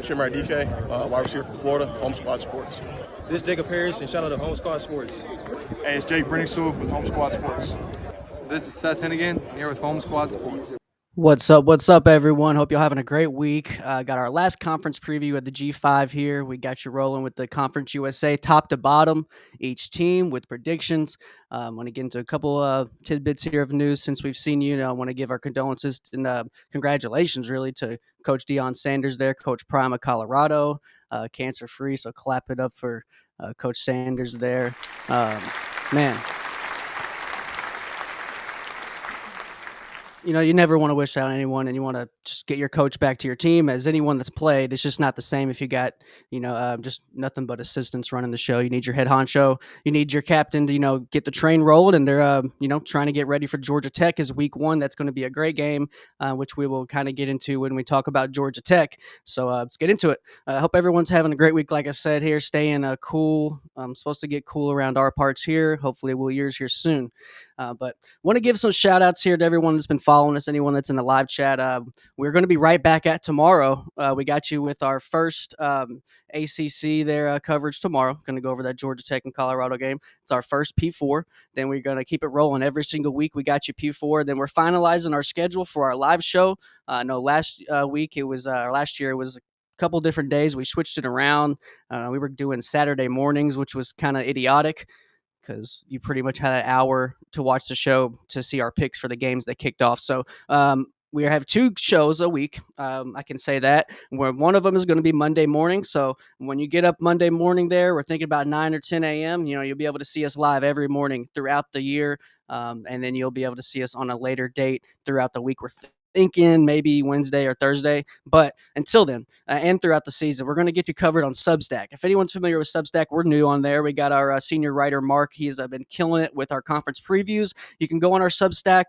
Chimera DK, wide receiver from Florida, Home Squad Sports. This is Jacob Harris, and shout out to Home Squad Sports. Hey, it's Jake Brenningstool with Home Squad Sports. This is Seth Hennigan here with Home Squad Sports. What's up, everyone? Hope you're having a great week. Got our last conference preview at the G5 here. We got you rolling with the Conference USA, top to bottom, each team with predictions. I want to get into a couple tidbits here of news since we've seen you. I want to give our condolences and congratulations, really, to Coach Deion Sanders there, Coach Prime of Colorado, cancer-free, so clap it up for Coach Sanders there. Man. You know, you never want to wish out on anyone, and you want to just get your coach back to your team. As anyone that's played, it's just not the same if you got, just nothing but assistants running the show. You need your head honcho. You need your captain to, get the train rolling, and they're, trying to get ready for Georgia Tech as week 1. That's going to be a great game, which we will kind of get into when we talk about Georgia Tech. So let's get into it. I hope everyone's having a great week, like I said here, staying cool. I'm supposed to get cool around our parts here. Hopefully we'll yours here soon. But want to give some shout outs here to everyone that's been following us, anyone that's in the live chat. We're going to be right back at tomorrow. We got you with our first ACC there coverage tomorrow. Going to go over that Georgia Tech and Colorado game. It's our first P4. Then we're going to keep it rolling every single week. We got you P4. Then we're finalizing our schedule for our live show. I know last week it was, last year it was couple different days. We switched it around. We were doing Saturday mornings, which was kind of idiotic because you pretty much had an hour to watch the show to see our picks for the games that kicked off. So we have 2 shows a week. I can say that. Where one of them is going to be Monday morning. So when you get up Monday morning there, we're thinking about 9 or 10 a.m. You'll be able to see us live every morning throughout the year. And then you'll be able to see us on a later date throughout the week. We're thinking maybe Wednesday or Thursday, but until then and throughout the season, we're going to get you covered on Substack. If anyone's familiar with Substack, we're new on there. We got our senior writer Mark. He's been killing it with our conference previews. You can go on our Substack.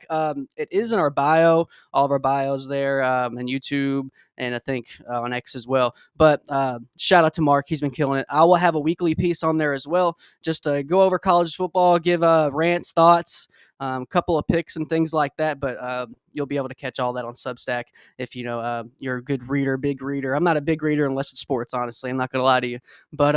It is in our bio, all of our bios there, and YouTube, and I think on X as well. But shout out to Mark. He's been killing it. I will have a weekly piece on there as well, just to go over college football, give rants, thoughts, couple of picks and things like that. But you'll be able to catch all that on Substack if you're a good reader, big reader. I'm not a big reader unless it's sports, honestly. I'm not going to lie to you. But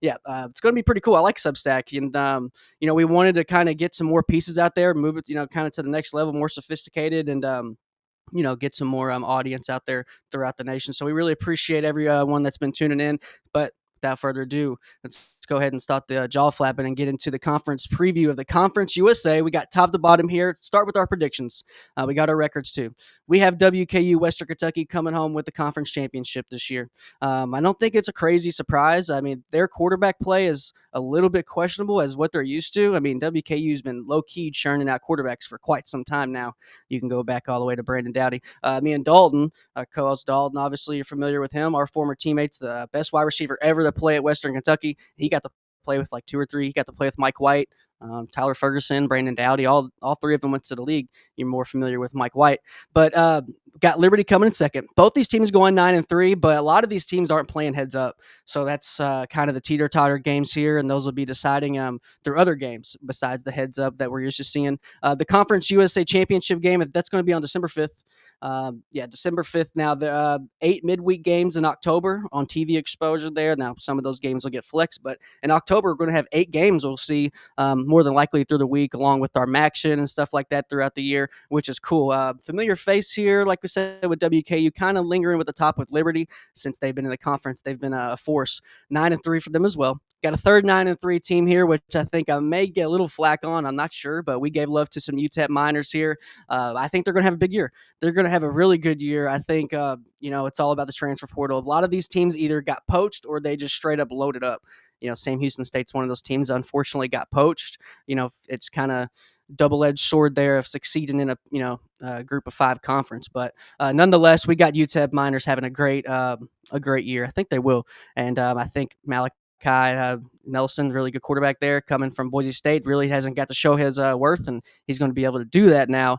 it's going to be pretty cool. I like Substack. And, we wanted to kind of get some more pieces out there, move it, kind of to the next level, more sophisticated, and get some more audience out there throughout the nation. So we really appreciate everyone that's been tuning in. But without further ado, let's go ahead and start the jaw flapping and get into the conference preview of the Conference USA. We got top to bottom here. Start with our predictions. We got our records too. We have WKU Western Kentucky coming home with the conference championship this year. I don't think it's a crazy surprise. I mean, their quarterback play is a little bit questionable as what they're used to. I mean, WKU's been low-key churning out quarterbacks for quite some time now. You can go back all the way to Brandon Dowdy. Me and Dalton, co-host Dalton, obviously you're familiar with him, our former teammates, the best wide receiver ever to play at Western Kentucky. He got to play with like 2 or 3. He got to play with Mike White, Tyler Ferguson, Brandon Dowdy. All 3 of them went to the league. You're more familiar with Mike White. But got Liberty coming in second. Both these teams going 9-3, but a lot of these teams aren't playing heads up. So that's kind of the teeter-totter games here, and those will be deciding through other games besides the heads up that we're used to seeing. The Conference USA Championship game, that's going to be on December 5th. December 5th. Now, the 8 midweek games in October on TV exposure there. Now, some of those games will get flexed, but in October, we're going to have 8 games we'll see more than likely through the week, along with our MACtion and stuff like that throughout the year, which is cool. Familiar face here, like we said, with WKU, kind of lingering with the top with Liberty since they've been in the conference. They've been a force. 9-3 for them as well. Got a third 9-3 team here, which I think I may get a little flack on. I'm not sure, but we gave love to some UTEP Miners here. I think they're going to have a big year. They're going to have a really good year. I think, it's all about the transfer portal. A lot of these teams either got poached or they just straight up loaded up. Sam Houston State's one of those teams that unfortunately got poached. It's kind of double-edged sword there of succeeding in a group of 5 conference. But nonetheless, we got UTEP Miners having a great year. I think they will. And I think Malachi Nelson, really good quarterback there, coming from Boise State, really hasn't got to show his worth, and he's going to be able to do that now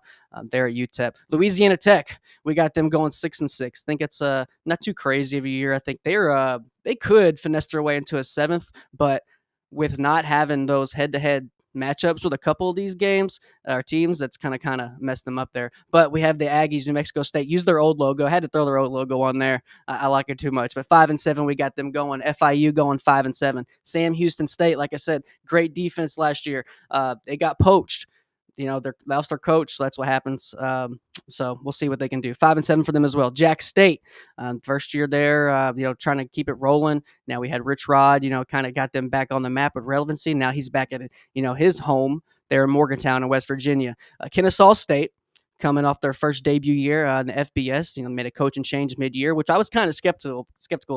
there at UTEP. Louisiana Tech, we got them going 6-6. I think it's not too crazy of a year. I think they could finesse their way into a 7th, but with not having those head-to-head matchups with a couple of these games or teams that's kind of messed them up there. But we have the Aggies, New Mexico State, use their old logo. Had to throw their old logo on there. I like it too much. But 5-7, we got them going. FIU going 5-7. Sam Houston State, like I said, great defense last year. They got poached. They lost their coach, so that's what happens. So we'll see what they can do. 5-7 for them as well. Jax State, first year there, trying to keep it rolling. Now we had Rich Rod, kind of got them back on the map with relevancy. Now he's back at, his home there in Morgantown in West Virginia. Kennesaw State, coming off their first debut year in the FBS, made a coaching change mid-year, which I was kind of skeptical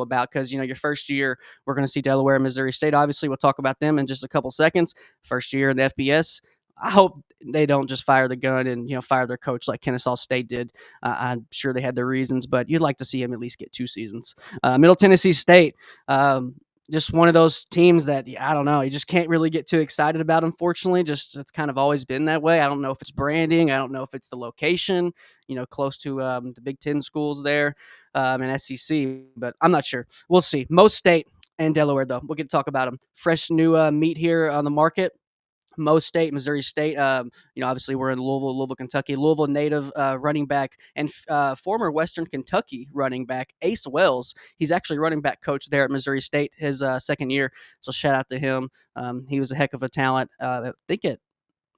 about because, your first year, we're going to see Delaware and Missouri State. Obviously, we'll talk about them in just a couple seconds. First year in the FBS. I hope they don't just fire the gun and, fire their coach like Kennesaw State did. I'm sure they had their reasons, but you'd like to see him at least get 2 seasons. Middle Tennessee State, just one of those teams that, I don't know, you just can't really get too excited about, unfortunately. Just it's kind of always been that way. I don't know if it's branding. I don't know if it's the location, close to the Big Ten schools there and SEC, but I'm not sure. We'll see. Most State and Delaware, though. We'll get to talk about them. Fresh new meat here on the market. Mo State, Missouri State, obviously we're in Louisville, Kentucky. Louisville native running back and former Western Kentucky running back, Ace Wells. He's actually running back coach there at Missouri State his second year, so shout out to him. He was a heck of a talent. I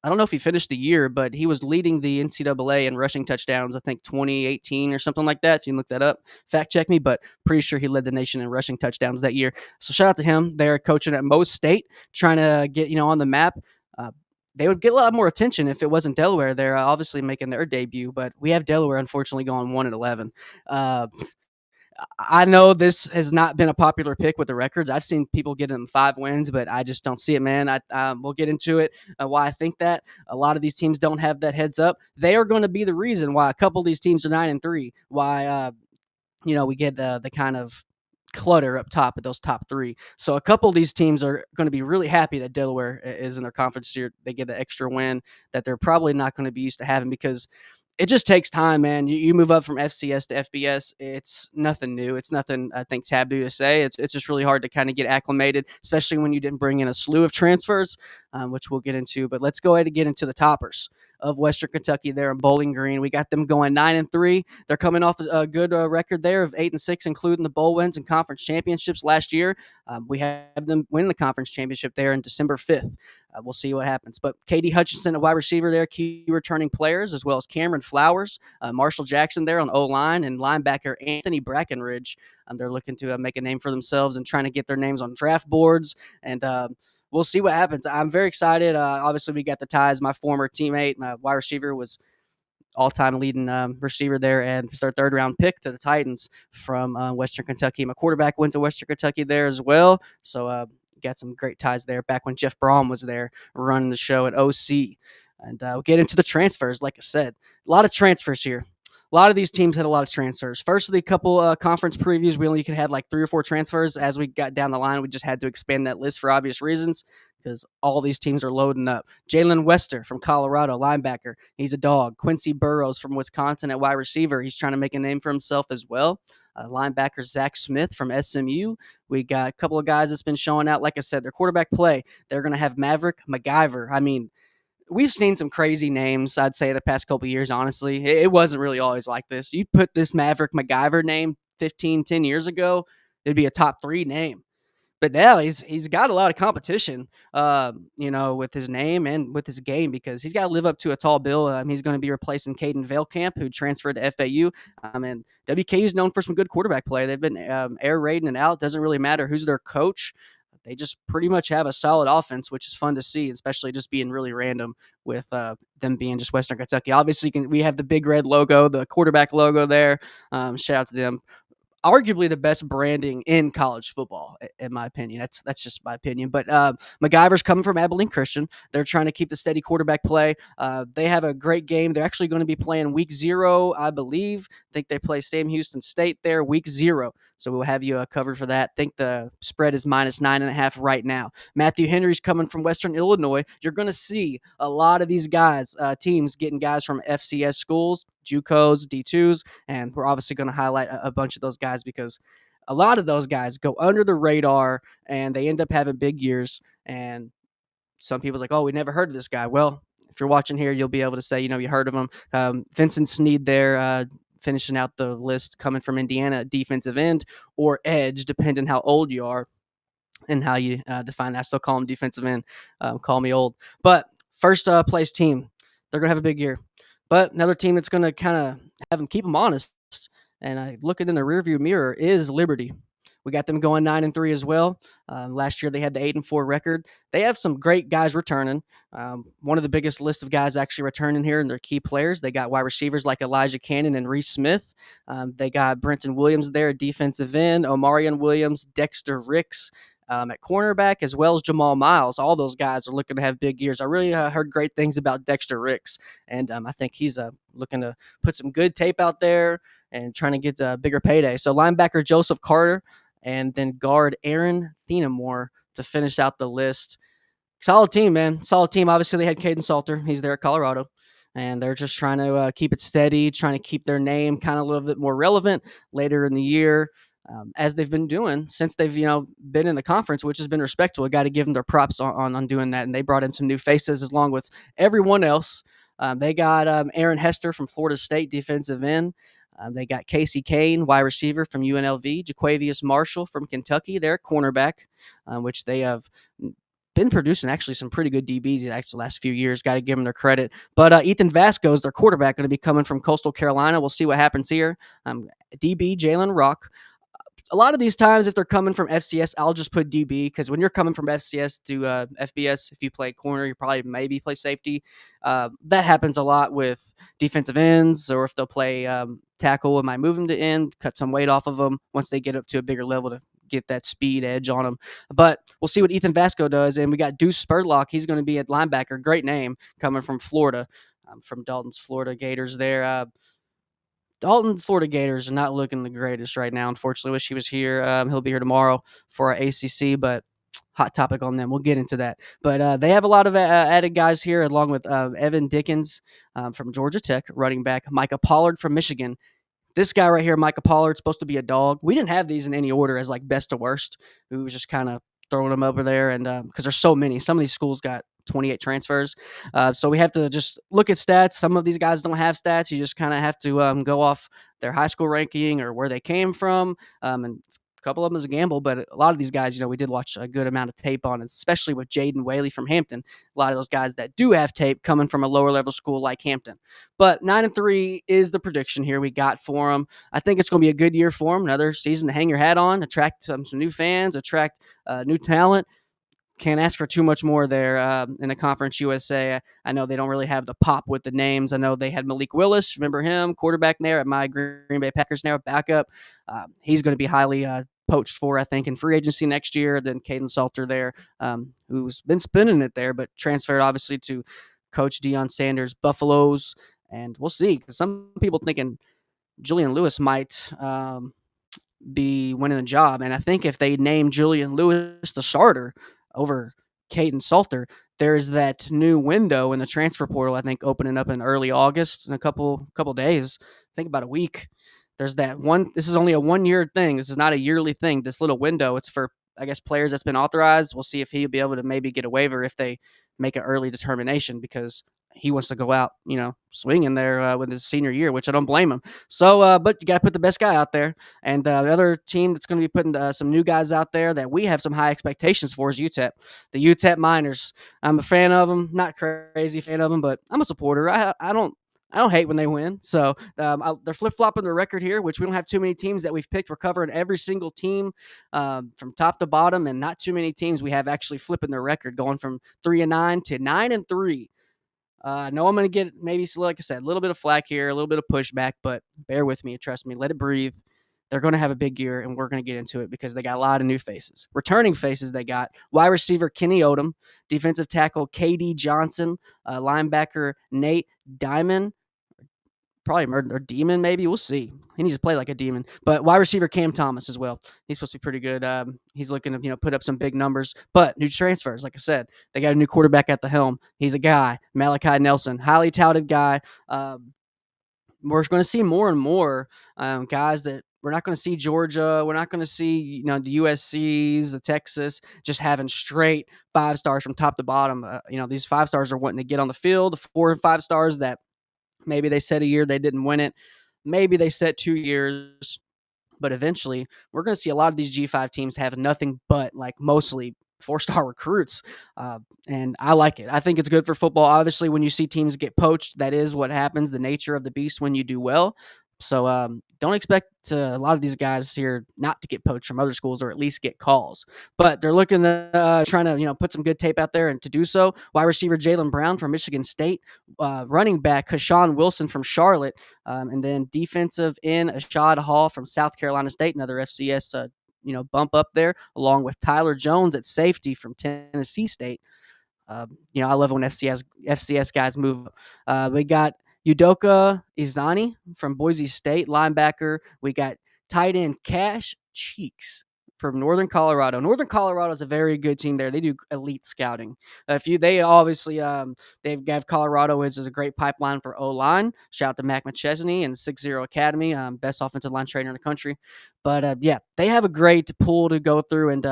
don't know if he finished the year, but he was leading the NCAA in rushing touchdowns, I think 2018 or something like that. If you can look that up, fact check me, but pretty sure he led the nation in rushing touchdowns that year. So shout out to him. They're coaching at Mo State, trying to get, on the map. They would get a lot more attention if it wasn't Delaware. They're obviously making their debut, but we have Delaware unfortunately going 1-11. I know this has not been a popular pick with the records. I've seen people get them 5 wins, but I just don't see it, man. We'll get into it, why I think that. A lot of these teams don't have that heads up. They are going to be the reason why a couple of these teams are 9-3, why we get the kind of clutter up top at those top 3. So a couple of these teams are going to be really happy that Delaware is in their conference here. They get an extra win that they're probably not going to be used to having because it just takes time, man. You move up from FCS to FBS. It's nothing new. It's nothing, I think, taboo to say. It's just really hard to kind of get acclimated, especially when you didn't bring in a slew of transfers, which we'll get into. But let's go ahead and get into the toppers of Western Kentucky there in Bowling Green. We got them going 9-3. They're coming off a good record there of 8-6, including the bowl wins and conference championships last year. We have them win the conference championship there in December 5th. We'll see what happens. But KD Hutchinson, a wide receiver there, key returning players, as well as Cameron Flowers, Marshall Jackson there on O-line, and linebacker Anthony Breckenridge. They're looking to make a name for themselves and trying to get their names on draft boards. And we'll see what happens. I'm very excited. Obviously, we got the ties. My former teammate, my wide receiver, was all-time leading receiver there, and it's their 3rd-round pick to the Titans from Western Kentucky. My quarterback went to Western Kentucky there as well. So got some great ties there back when Jeff Brom was there running the show at OC. And we'll get into the transfers. Like I said, a lot of transfers here. A lot of these teams had a lot of transfers. First of the couple conference previews, we only could have like 3 or 4 transfers. As we got down the line, we just had to expand that list for obvious reasons because all these teams are loading up. Jaylen Wester from Colorado, linebacker. He's a dog. Quincy Burroughs from Wisconsin at wide receiver. He's trying to make a name for himself as well. Linebacker Zach Smith from SMU. We got a couple of guys that's been showing out. Like I said, their quarterback play. They're going to have Maverick McIvor. I mean, we've seen some crazy names, I'd say, the past couple of years, honestly. It wasn't really always like this. You put this Maverick McIvor name 10 years ago, it'd be a top 3 name. But now he's got a lot of competition, with his name and with his game because he's got to live up to a tall bill. He's going to be replacing Caden Veilkamp, who transferred to FAU. And WKU is known for some good quarterback play. They've been air raiding and out. Doesn't really matter who's their coach. They just pretty much have a solid offense, which is fun to see, especially just being really random with them being just Western Kentucky. Obviously, we have the big red logo, the quarterback logo there. Shout out to them. Arguably the best branding in college football, in my opinion. That's just my opinion. But McIvor's coming from Abilene Christian. They're trying to keep the steady quarterback play. They have a great game. They're actually going to be playing week 0, I believe. I think they play Sam Houston State there week 0. So we'll have you covered for that. I think the spread is -9.5 right now. Matthew Henry's coming from Western Illinois. You're going to see a lot of these guys, teams getting guys from FCS schools, JUCOs, D2s, and we're obviously going to highlight a bunch of those guys because a lot of those guys go under the radar and they end up having big years. And some people's like, oh, we never heard of this guy. Well, if you're watching here, you'll be able to say, you heard of him. Vincent Sneed there, finishing out the list, coming from Indiana, defensive end or edge, depending how old you are and how you define that. I still call him defensive end. Call me old. But first place team, they're going to have a big year. But another team that's going to kind of have them, keep them honest, and looking in the rearview mirror is Liberty. We got them going 9-3 as well. Last year they had the 8-4 record. They have some great guys returning. One of the biggest list of guys actually returning here, and they're key players. They got wide receivers like Elijah Canion and Reese Smith. They got Brenton Williams there, defensive end, Omarion Williams, Dexter Ricks. At cornerback, as well as Jamal Miles. All those guys are looking to have big years. I really heard great things about Dexter Ricks, and I think he's looking to put some good tape out there and trying to get a bigger payday. So linebacker Joseph Carter, and then guard Aaron Thienamore to finish out the list. Solid team, man. Solid team. Obviously, they had Caden Salter. He's there at Colorado. And they're just trying to keep it steady, trying to keep their name kind of a little bit more relevant later in the year. As they've been doing since they've been in the conference, which has been respectable. Got to give them their props on doing that, and they brought in some new faces along with everyone else. They got Aaron Hester from Florida State, defensive end. They got Casey Cain, wide receiver from UNLV. Jaquavius Marshall from Kentucky, their cornerback, which they have been producing actually some pretty good DBs the last few years. Got to give them their credit. But Ethan Vasko is their quarterback, going to be coming from Coastal Carolina. We'll see what happens here. DB Jalen Rock. A lot of these times, if they're coming from FCS, I'll just put DB, because when you're coming from FCS to FBS, if you play corner, you probably maybe play safety. That happens a lot with defensive ends, or if they'll play tackle, it might move them to end, cut some weight off of them once they get up to a bigger level to get that speed edge on them. But we'll see what Ethan Vasko does. And we got Deuce Spurlock. He's going to be at linebacker. Great name, coming from Florida, from Dalton's Florida Gators there. Dalton's Florida Gators are not looking the greatest right now. Unfortunately, wish he was here. He'll be here tomorrow for our ACC, but hot topic on them. We'll get into that. But they have a lot of added guys here, along with Evan Dickens from Georgia Tech, running back, Micah Pollard from Michigan. This guy right here, Micah Pollard, supposed to be a dog. We didn't have these in any order as like best to worst. We was just kind of throwing them over there, and because there's so many. Some of these schools got 28 transfers. So we have to just look at stats. Some of these guys don't have stats. You just kind of have to go off their high school ranking or where they came from. And a couple of them is a gamble, but a lot of these guys, we did watch a good amount of tape on, especially with Jaden Whaley from Hampton. A lot of those guys that do have tape coming from a lower level school like Hampton. But 9-3 is the prediction here we got for them. I think it's going to be a good year for them. Another season to hang your hat on, attract some new fans, attract new talent. Can't ask for too much more there in the Conference USA. I know they don't really have the pop with the names. I know they had Malik Willis. Remember him? Quarterback there at my Green Bay Packers now, backup. He's going to be highly poached for, I think, in free agency next year. Then Caden Salter there, who's been spinning it there, but transferred obviously to Coach Deion Sanders' Buffaloes. And we'll see. Some people thinking Julian Lewis might be winning the job. And I think if they name Julian Lewis the starter over Caden Salter, there's that new window in the transfer portal, I think, opening up in early August in a couple days. I think about a week. There's that one. This is only a 1-year thing. This is not a yearly thing. This little window, it's for, I guess, players that's been authorized. We'll see if he'll be able to maybe get a waiver if they make an early determination, because he wants to go out, swinging there with his senior year, which I don't blame him. So, but you got to put the best guy out there. And another team that's going to be putting some new guys out there that we have some high expectations for is UTEP. The UTEP Miners. I'm a fan of them, not crazy fan of them, but I'm a supporter. I don't hate when they win. So they're flip-flopping their record here, which we don't have too many teams that we've picked. We're covering every single team from top to bottom, and not too many teams we have actually flipping their record, going from 3-9 to 9-3. I know I'm going to get maybe, like I said, a little bit of flack here, a little bit of pushback, but bear with me. Trust me. Let it breathe. They're going to have a big year, and we're going to get into it because they got a lot of new faces. Returning faces they got. Wide receiver Kenny Odom, defensive tackle KD Johnson, linebacker Nate Dyman, probably or Demon maybe. We'll see. He needs to play like a demon. But wide receiver Kam Thomas as well. He's supposed to be pretty good. He's looking to put up some big numbers. But new transfers, like I said, they got a new quarterback at the helm. He's a guy, Malachi Nelson, highly touted guy. We're going to see more and more guys that We're not going to see Georgia. We're not going to see, the USCs, the Texas, just having straight 5 stars from top to bottom. These 5 stars are wanting to get on the field. The 4 and 5 stars that maybe they set a year they didn't win it. Maybe they set 2 years. But eventually, we're going to see a lot of these G5 teams have nothing but mostly 4-star recruits. And I like it. I think it's good for football. Obviously, when you see teams get poached, that is what happens, the nature of the beast when you do well. So don't expect a lot of these guys here not to get poached from other schools or at least get calls. But they're looking to trying to put some good tape out there, and to do so, wide receiver Jaylen Brown from Michigan State, running back Hausaun Wilson from Charlotte, and then defensive end Ashad Hall from South Carolina State, another FCS bump up there, along with Tyler Jones at safety from Tennessee State. I love when FCS guys move. We got Udoka Izani from Boise State, linebacker. We got tight end Cash Cheeks from Northern Colorado. Northern Colorado is a very good team there. They do elite scouting. They obviously they've got Colorado, which is a great pipeline for O-line. Shout out to Mac McChesney and 6-0 Academy, best offensive line trainer in the country. But they have a great pool to go through, and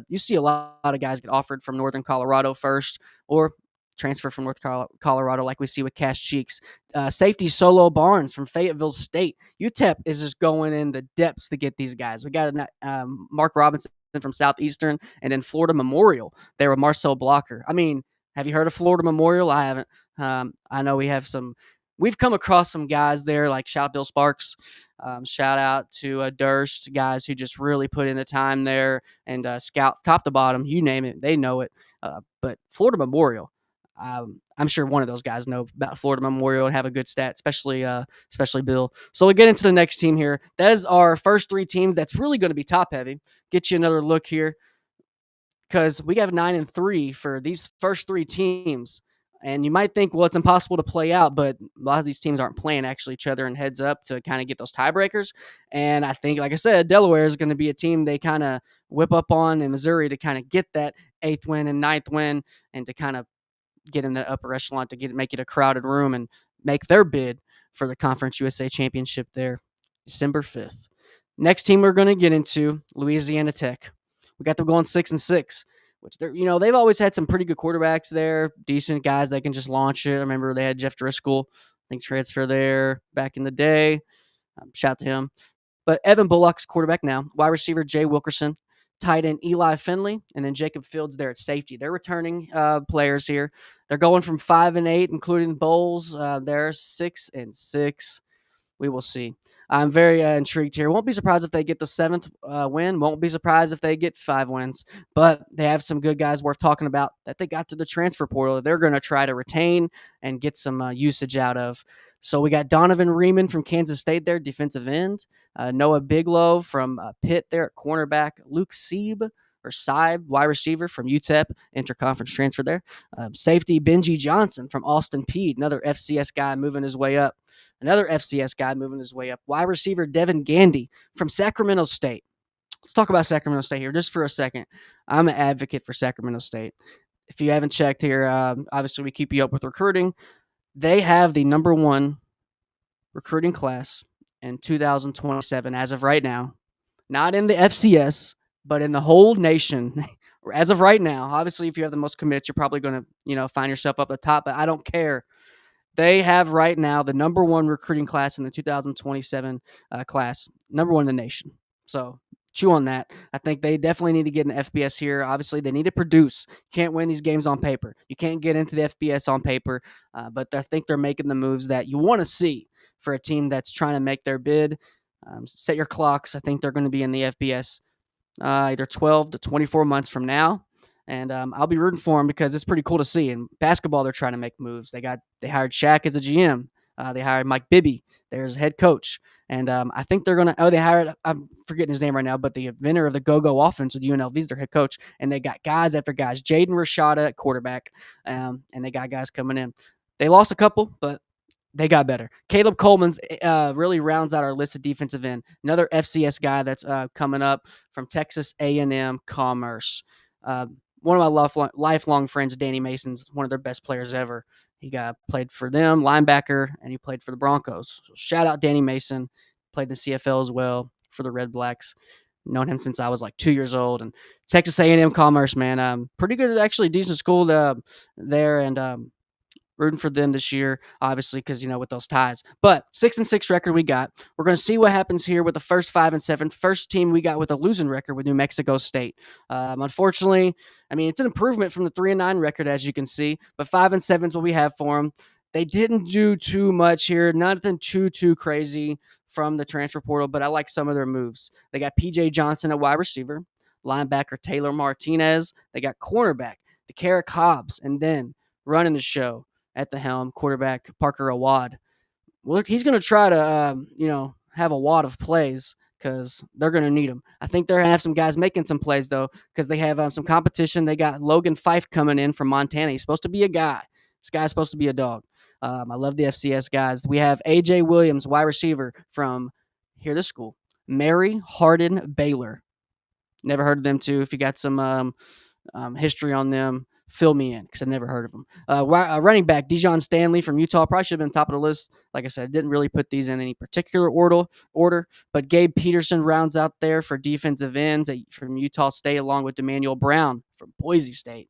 you see a lot of guys get offered from Northern Colorado first, or transfer from North Colorado, like we see with Cash Cheeks. Safety Solo Barnes from Fayetteville State. UTEP is just going in the depths to get these guys. We got Mark Robinson from Southeastern, and then Florida Memorial. They were Marcel Blocker. I mean, have you heard of Florida Memorial? I haven't. I know we've come across some guys there, like shout Bill Sparks. Shout out to Durst, guys who just really put in the time there and scout top to bottom, you name it, they know it. But Florida Memorial, I'm sure one of those guys know about Florida Memorial and have a good stat, especially Bill. So we'll get into the next team here. That is our first 3 teams. That's really going to be top heavy. Get you another look here, because we have 9-3 for these first 3 teams. And you might think, well, it's impossible to play out, but a lot of these teams aren't playing actually each other in heads up to kind of get those tiebreakers. And I think, like I said, Delaware is going to be a team they kind of whip up on in Missouri to kind of get that 8th win and 9th win, and to kind of get in the upper echelon to make it a crowded room and make their bid for the Conference USA Championship there December 5th. Next team we're going to get into, Louisiana Tech. We got them going 6-6. Which they've always had some pretty good quarterbacks there, decent guys that can just launch it. I remember they had Jeff Driscoll, I think, transfer there back in the day. Shout out to him. But Evan Bullock's quarterback now, wide receiver Jay Wilkerson, tight end Eli Finley, and then Jacob Fields there at safety. They're returning players here. They're going from 5-8, including bowls. They're 6-6. We will see. I'm very intrigued here. Won't be surprised if they get the 7th win. Won't be surprised if they get 5 wins. But they have some good guys worth talking about that they got to the transfer portal that they're going to try to retain and get some usage out of. So we got Donovan Riemann from Kansas State there, defensive end. Noah Bigelow from Pitt there at cornerback. Luke Seib, wide receiver from UTEP, interconference transfer there. Safety Benji Johnson from Austin Peay, another FCS guy moving his way up. Wide receiver Devin Gandy from Sacramento State. Let's talk about Sacramento State here just for a second. I'm an advocate for Sacramento State. If you haven't checked here, obviously we keep you up with recruiting. They have the number 1 recruiting class in 2027 as of right now. Not in the FCS, but in the whole nation as of right now. Obviously, if you have the most commits, you're probably going to, find yourself up the top, but I don't care. They have right now the number 1 recruiting class in the 2027 class, number 1 in the nation. So chew on that. I think they definitely need to get an FBS here. Obviously, they need to produce. You can't win these games on paper. You can't get into the FBS on paper, but I think they're making the moves that you want to see for a team that's trying to make their bid. Set your clocks. I think they're going to be in the FBS either 12 to 24 months from now. And I'll be rooting for them because it's pretty cool to see. In basketball, they're trying to make moves. They hired Shaq as a GM. They hired Mike Bibby. There's head coach. And I think they're going to – they hired – I'm forgetting his name right now, but the inventor of the go-go offense with UNLV is their head coach. And they got guys after guys. Jaden Rashada at quarterback. And they got guys coming in. They lost a couple, but they got better. Caleb Coleman's really rounds out our list of defensive end. Another FCS guy that's coming up from Texas A&M Commerce. One of my lifelong friends, Danny Mason's one of their best players ever. He played for them, linebacker, and he played for the Broncos. So shout out Danny Mason. Played in the CFL as well. for the Red Blacks. Known him since I was like 2 years old. And Texas A&M Commerce, man, pretty good, actually decent school there, and rooting for them this year, obviously, because with those ties. But 6-6 record we got. We're going to see what happens here with the first 5-7. First team we got with a losing record with New Mexico State. Unfortunately, I mean, it's an improvement from the 3-9 record, as you can see, but 5-7 is what we have for them. They didn't do too much here, nothing too crazy from the transfer portal, but I like some of their moves. They got PJ Johnson at wide receiver, linebacker Taylor Martinez. They got cornerback DeCarrick Hobbs, and then running the show at the helm, quarterback Parker Awad. Well, he's going to try to, have a wad of plays because they're going to need him. I think they're going to have some guys making some plays, though, because they have some competition. They got Logan Fife coming in from Montana. He's supposed to be a guy. This guy's supposed to be a dog. I love the FCS guys. We have A.J. Williams, wide receiver from, hear this school, Mary Hardin Baylor. Never heard of them, too. If you got some history on them, fill me in because I never heard of them. Running back Dijon Stanley from Utah probably should have been top of the list. Like I said, I didn't really put these in any particular order, but Gabe Peterson rounds out there for defensive ends from Utah State, along with Emmanuel Brown from Boise State.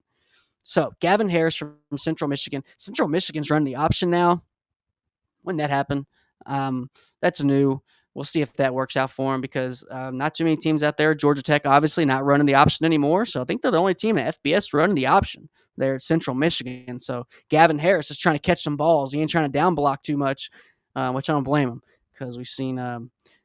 So Gavin Harris from Central Michigan. Central Michigan's running the option now. When that happened, that's new. We'll see if that works out for him because not too many teams out there. Georgia Tech obviously not running the option anymore. So I think they're the only team at FBS running the option there at Central Michigan. So Gavin Harris is trying to catch some balls. He ain't trying to down block too much, which I don't blame him because we've seen,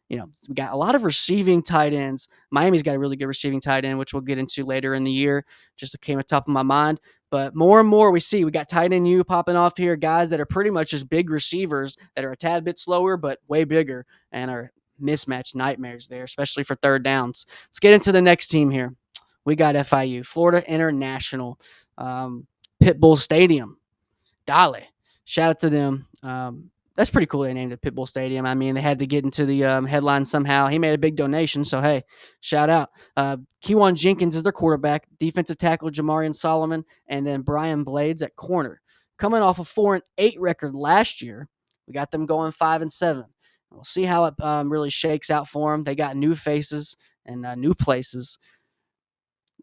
we got a lot of receiving tight ends. Miami's got a really good receiving tight end, which we'll get into later in the year. Just came at top of my mind. But more and more we got tight end U popping off here, guys that are pretty much just big receivers that are a tad bit slower but way bigger and are mismatch nightmares there, especially for third downs. Let's get into the next team here. We got FIU, Florida International, Pitbull Stadium, Dale. Shout out to them. That's pretty cool they named it Pitbull Stadium. I mean, they had to get into the headline somehow. He made a big donation, so hey, shout out. Kewan Jenkins is their quarterback, defensive tackle Jamarian Solomon, and then Brian Blades at corner. Coming off a 4-8 record last year, we got them going 5-7. We'll see how it really shakes out for them. They got new faces and new places.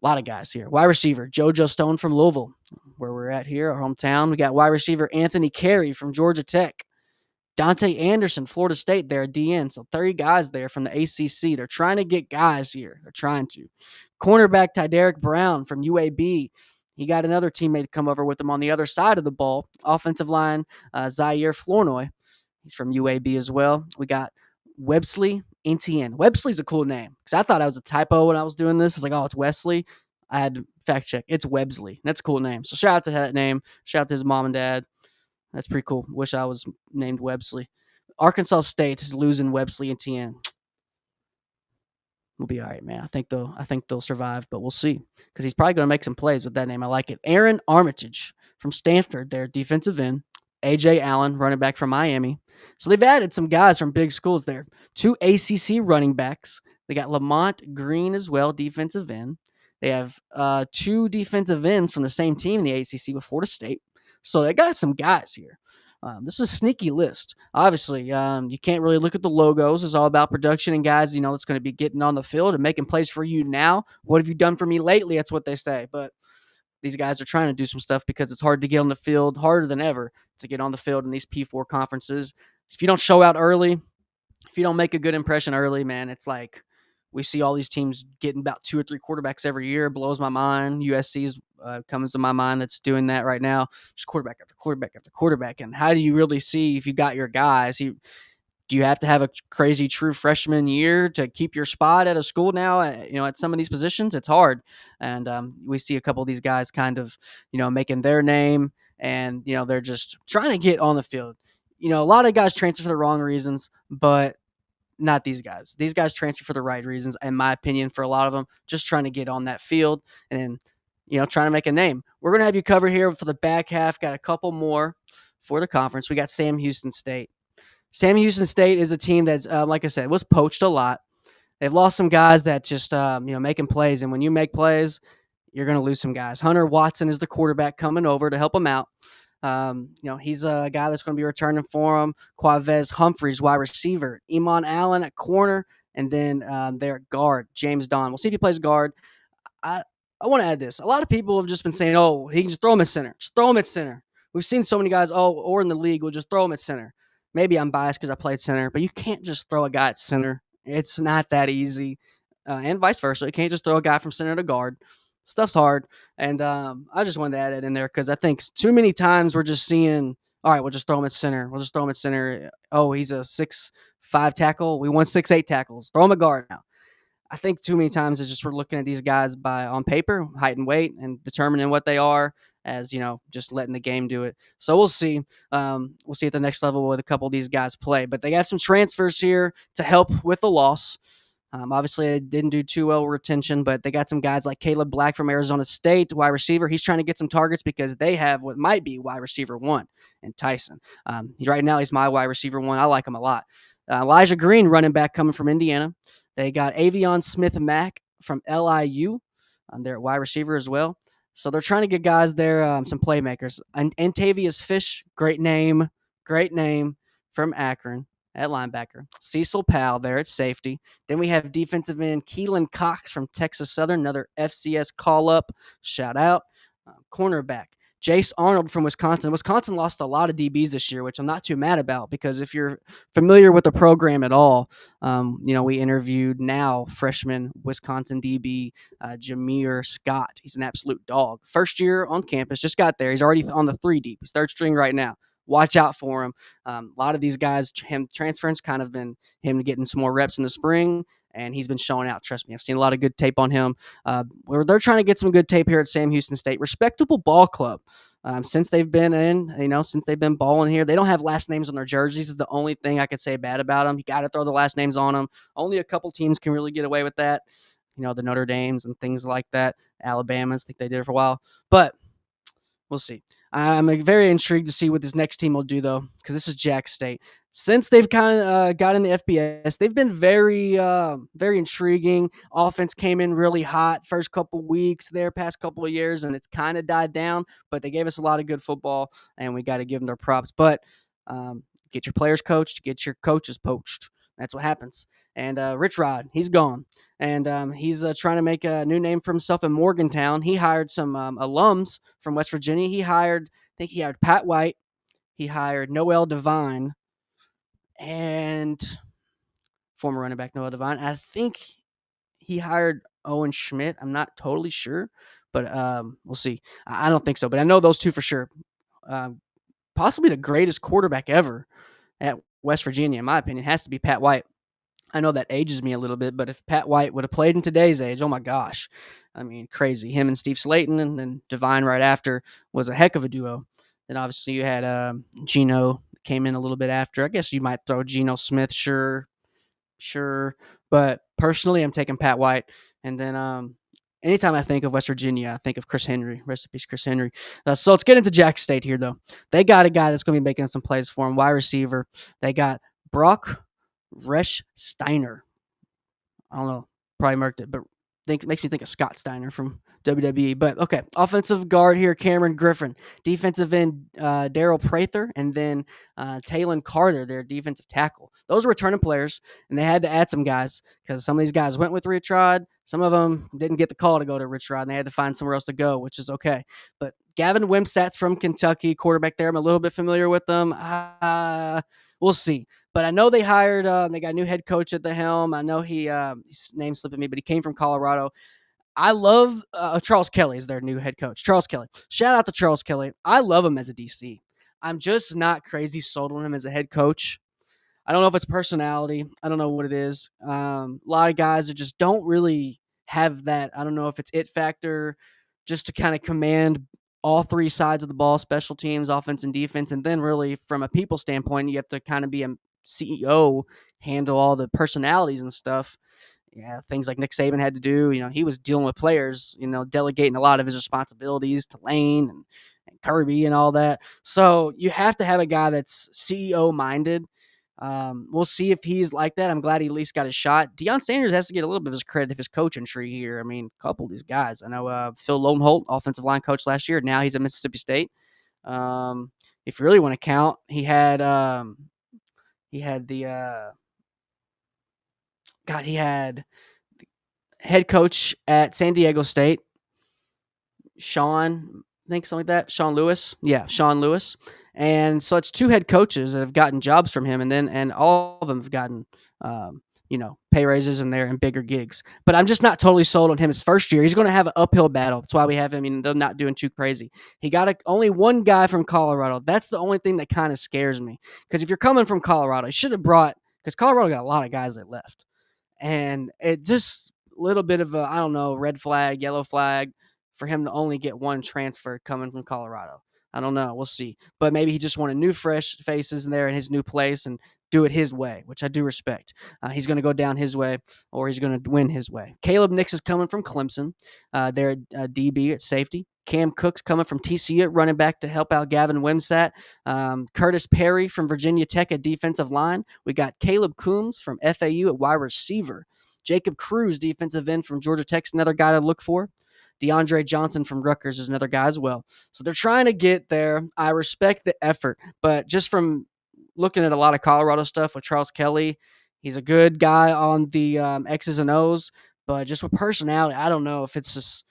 A lot of guys here. Wide receiver, JoJo Stone from Louisville, where we're at here, our hometown. We got wide receiver Anthony Carey from Georgia Tech. Dante Anderson, Florida State, they're a DN. So 30 guys there from the ACC. They're trying to get guys here. They're trying to. Cornerback Tyderick Brown from UAB. He got another teammate to come over with him on the other side of the ball. Offensive line, Zaire Flournoy. He's from UAB as well. We got Websley Etienne. Websley's a cool name because I thought I was a typo when I was doing this. It's like, oh, it's Wesley. I had to fact check. It's Websley. That's a cool name. So shout out to that name. Shout out to his mom and dad. That's pretty cool. Wish I was named Websley. Arkansas State is losing Websley Etienne. We'll be all right, man. I think they'll survive, but we'll see because he's probably going to make some plays with that name. I like it. Aaron Armitage from Stanford, their defensive end. A.J. Allen, running back from Miami. So they've added some guys from big schools there. 2 ACC running backs. They got Lamont Green as well, defensive end. They have 2 defensive ends from the same team in the ACC with Florida State. So they got some guys here. This is a sneaky list. Obviously, you can't really look at the logos. It's all about production and guys, it's going to be getting on the field and making plays for you now. What have you done for me lately? That's what they say. But these guys are trying to do some stuff because it's hard to get on the field, harder than ever to get on the field in these P4 conferences. If you don't show out early, if you don't make a good impression early, man, it's like we see all these teams getting about 2 or 3 quarterbacks every year. It blows my mind. USC's comes to my mind that's doing that right now. Just quarterback after quarterback after quarterback. And how do you really see if you got your guys? Do you have to have a crazy true freshman year to keep your spot at a school now? At some of these positions, it's hard. And we see a couple of these guys kind of, making their name and, they're just trying to get on the field. A lot of guys transfer for the wrong reasons, but not these guys. These guys transfer for the right reasons, in my opinion, for a lot of them, just trying to get on that field and, trying to make a name. We're going to have you covered here for the back half. Got a couple more for the conference. We got Sam Houston State. Sam Houston State is a team that's, like I said, was poached a lot. They've lost some guys that just, making plays. And when you make plays, you're going to lose some guys. Hunter Watson is the quarterback coming over to help him out. He's a guy that's going to be returning for him. Quavez Humphreys, wide receiver. Iman Allen at corner. And then their guard, James Don. We'll see if he plays guard. I want to add this. A lot of people have just been saying, oh, he can just throw him at center. Just throw him at center. We've seen so many guys, or in the league, will just throw him at center. Maybe I'm biased because I played center, but you can't just throw a guy at center. It's not that easy. And vice versa. You can't just throw a guy from center to guard. Stuff's hard. And I just wanted to add it in there because I think too many times we're just seeing, all right, we'll just throw him at center. We'll just throw him at center. Oh, he's a 6'5" tackle. We won 6'8" tackles. Throw him a guard now. I think too many times it's just we're looking at these guys on paper, height and weight, and determining what they are as, just letting the game do it. So we'll see. We'll see at the next level with a couple of these guys play. But they got some transfers here to help with the loss. Obviously, they didn't do too well with retention, but they got some guys like Caleb Black from Arizona State, wide receiver. He's trying to get some targets because they have what might be wide receiver 1 and Tyson. Right now, he's my wide receiver 1. I like him a lot. Elijah Green, running back coming from Indiana. They got Avion Smith-Mack from LIU. They're at wide receiver as well. So they're trying to get guys there, some playmakers. And Antavius Fish, great name from Akron at linebacker. Cecil Powell there at safety. Then we have defensive end Keelan Cox from Texas Southern, another FCS call-up. Shout out. Cornerback Jace Arnold from Wisconsin. Wisconsin lost a lot of DBs this year, which I'm not too mad about because if you're familiar with the program at all, we interviewed now freshman Wisconsin DB Jameer Scott. He's an absolute dog. First year on campus, just got there. He's already on the 3 deep. He's third string right now. Watch out for him. A lot of these guys, him transference kind of been him getting some more reps in the spring, and he's been showing out. Trust me, I've seen a lot of good tape on him. They're trying to get some good tape here at Sam Houston State. Respectable ball club. Since they've been since they've been balling here, they don't have last names on their jerseys. Is the only thing I could say bad about them. You got to throw the last names on them. Only a couple teams can really get away with that. The Notre Dames and things like that. Alabama's, I think they did it for a while, but we'll see. I'm very intrigued to see what this next team will do, though, because this is Jax State. Since they've kind of got in the FBS, they've been very, very intriguing. Offense came in really hot first couple weeks there, past couple of years, and it's kind of died down. But they gave us a lot of good football, and we got to give them their props. But get your players coached, get your coaches poached. That's what happens. And Rich Rod, he's gone. And he's trying to make a new name for himself in Morgantown. He hired some alums from West Virginia. I think he hired Pat White. He hired Noel Devine and former running back Noel Devine. I think he hired Owen Schmidt. I'm not totally sure, but we'll see. I don't think so, but I know those two for sure. Possibly the greatest quarterback ever at West Virginia, in my opinion, has to be Pat White. I know that ages me a little bit, but if Pat White would have played in today's age, oh my gosh. I mean, crazy. Him and Steve Slayton and then Devine right after was a heck of a duo. Then obviously you had Geno came in a little bit after. I guess you might throw Geno Smith, sure. But personally, I'm taking Pat White. And then anytime I think of West Virginia, I think of Chris Henry. Rest in peace, Chris Henry. So let's get into Jax State here, though. They got a guy that's going to be making some plays for him, wide receiver. They got Brock Resch Steiner. I don't know, probably marked it, but makes me think of Scott Steiner from WWE. But okay, offensive guard here, Cameron Griffin. Defensive end, Daryl Prather, and then Talon Carter, their defensive tackle. Those are returning players, and they had to add some guys because some of these guys went with Rich Rod. Some of them didn't get the call to go to Rich Rod, and they had to find somewhere else to go, which is okay. But Gavin Wimsatt's from Kentucky, quarterback there. I'm a little bit familiar with them. We'll see. But I know they hired, they got a new head coach at the helm. I know his name's slipping me, but he came from Colorado. I love Charles Kelly is their new head coach. Charles Kelly. Shout out to Charles Kelly. I love him as a DC. I'm just not crazy sold on him as a head coach. I don't know if it's personality. I don't know what it is. A lot of guys that just don't really have that. I don't know if it's it factor just to kind of command all three sides of the ball, special teams, offense, and defense. And then really from a people standpoint, you have to kind of be a CEO, handle all the personalities and stuff. Yeah, things like Nick Saban had to do. He was dealing with players, delegating a lot of his responsibilities to Lane and Kirby and all that. So you have to have a guy that's CEO-minded. We'll see if he's like that. I'm glad he at least got a shot. Deion Sanders has to get a little bit of his credit of his coaching tree here. I mean, a couple of these guys. I know Phil Lowenholt, offensive line coach last year. Now he's at Mississippi State. If you really want to count, he had the God, he had head coach at San Diego State, Sean, I think something like that. Sean Lewis. Yeah, Sean Lewis. And so it's two head coaches that have gotten jobs from him, and all of them have gotten pay raises and they're in bigger gigs. But I'm just not totally sold on him his first year. He's going to have an uphill battle. That's why we have him. They're not doing too crazy. He got only one guy from Colorado. That's the only thing that kind of scares me. Because if you're coming from Colorado, he should have brought, because Colorado got a lot of guys that left. And it just a little bit of a, I don't know, red flag, yellow flag for him to only get one transfer coming from Colorado. I don't know. We'll see. But maybe he just wanted new, fresh faces in there in his new place and do it his way, which I do respect. He's going to go down his way or he's going to win his way. Caleb Nix is coming from Clemson. They're DB at safety. Cam Cook's coming from TCU at running back to help out Gavin Wimsatt. Curtis Perry from Virginia Tech at defensive line. We got Caleb Coombs from FAU at wide receiver. Jacob Cruz, defensive end from Georgia Tech's another guy to look for. DeAndre Johnson from Rutgers is another guy as well. So they're trying to get there. I respect the effort, but just from looking at a lot of Colorado stuff with Charles Kelly, he's a good guy on the X's and O's, but just with personality, I don't know if it's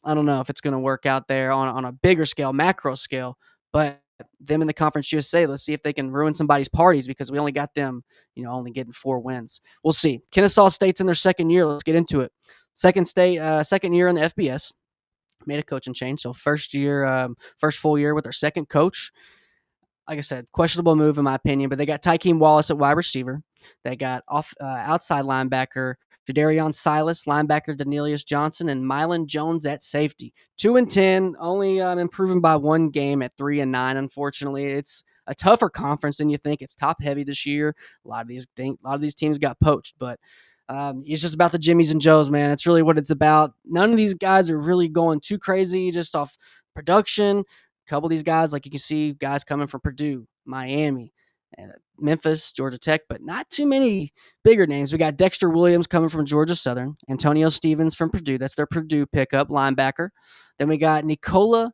going to work out there on a bigger scale, macro scale. But them in the Conference USA, let's see if they can ruin somebody's parties because we only got them, only getting 4 wins. We'll see. Kennesaw State's in their second year. Let's get into it. Second year in the FBS. Made a coaching change. So first full year with their second coach. Like I said, questionable move in my opinion, but they got Tykeem Wallace at wide receiver. They got outside linebacker Jadarion Silas, linebacker Danelius Johnson, and Mylan Jones at safety. 2-10, only improving by one game at 3-9. Unfortunately, it's a tougher conference than you think. It's top heavy this year. A lot of these teams got poached, but it's just about the Jimmies and Joes, man. It's really what it's about. None of these guys are really going too crazy just off production. A couple of these guys, like you can see, guys coming from Purdue, Miami, Memphis, Georgia Tech, but not too many bigger names. We got Dexter Williams coming from Georgia Southern, Antonio Stevens from Purdue. That's their Purdue pickup linebacker. Then we got Nikola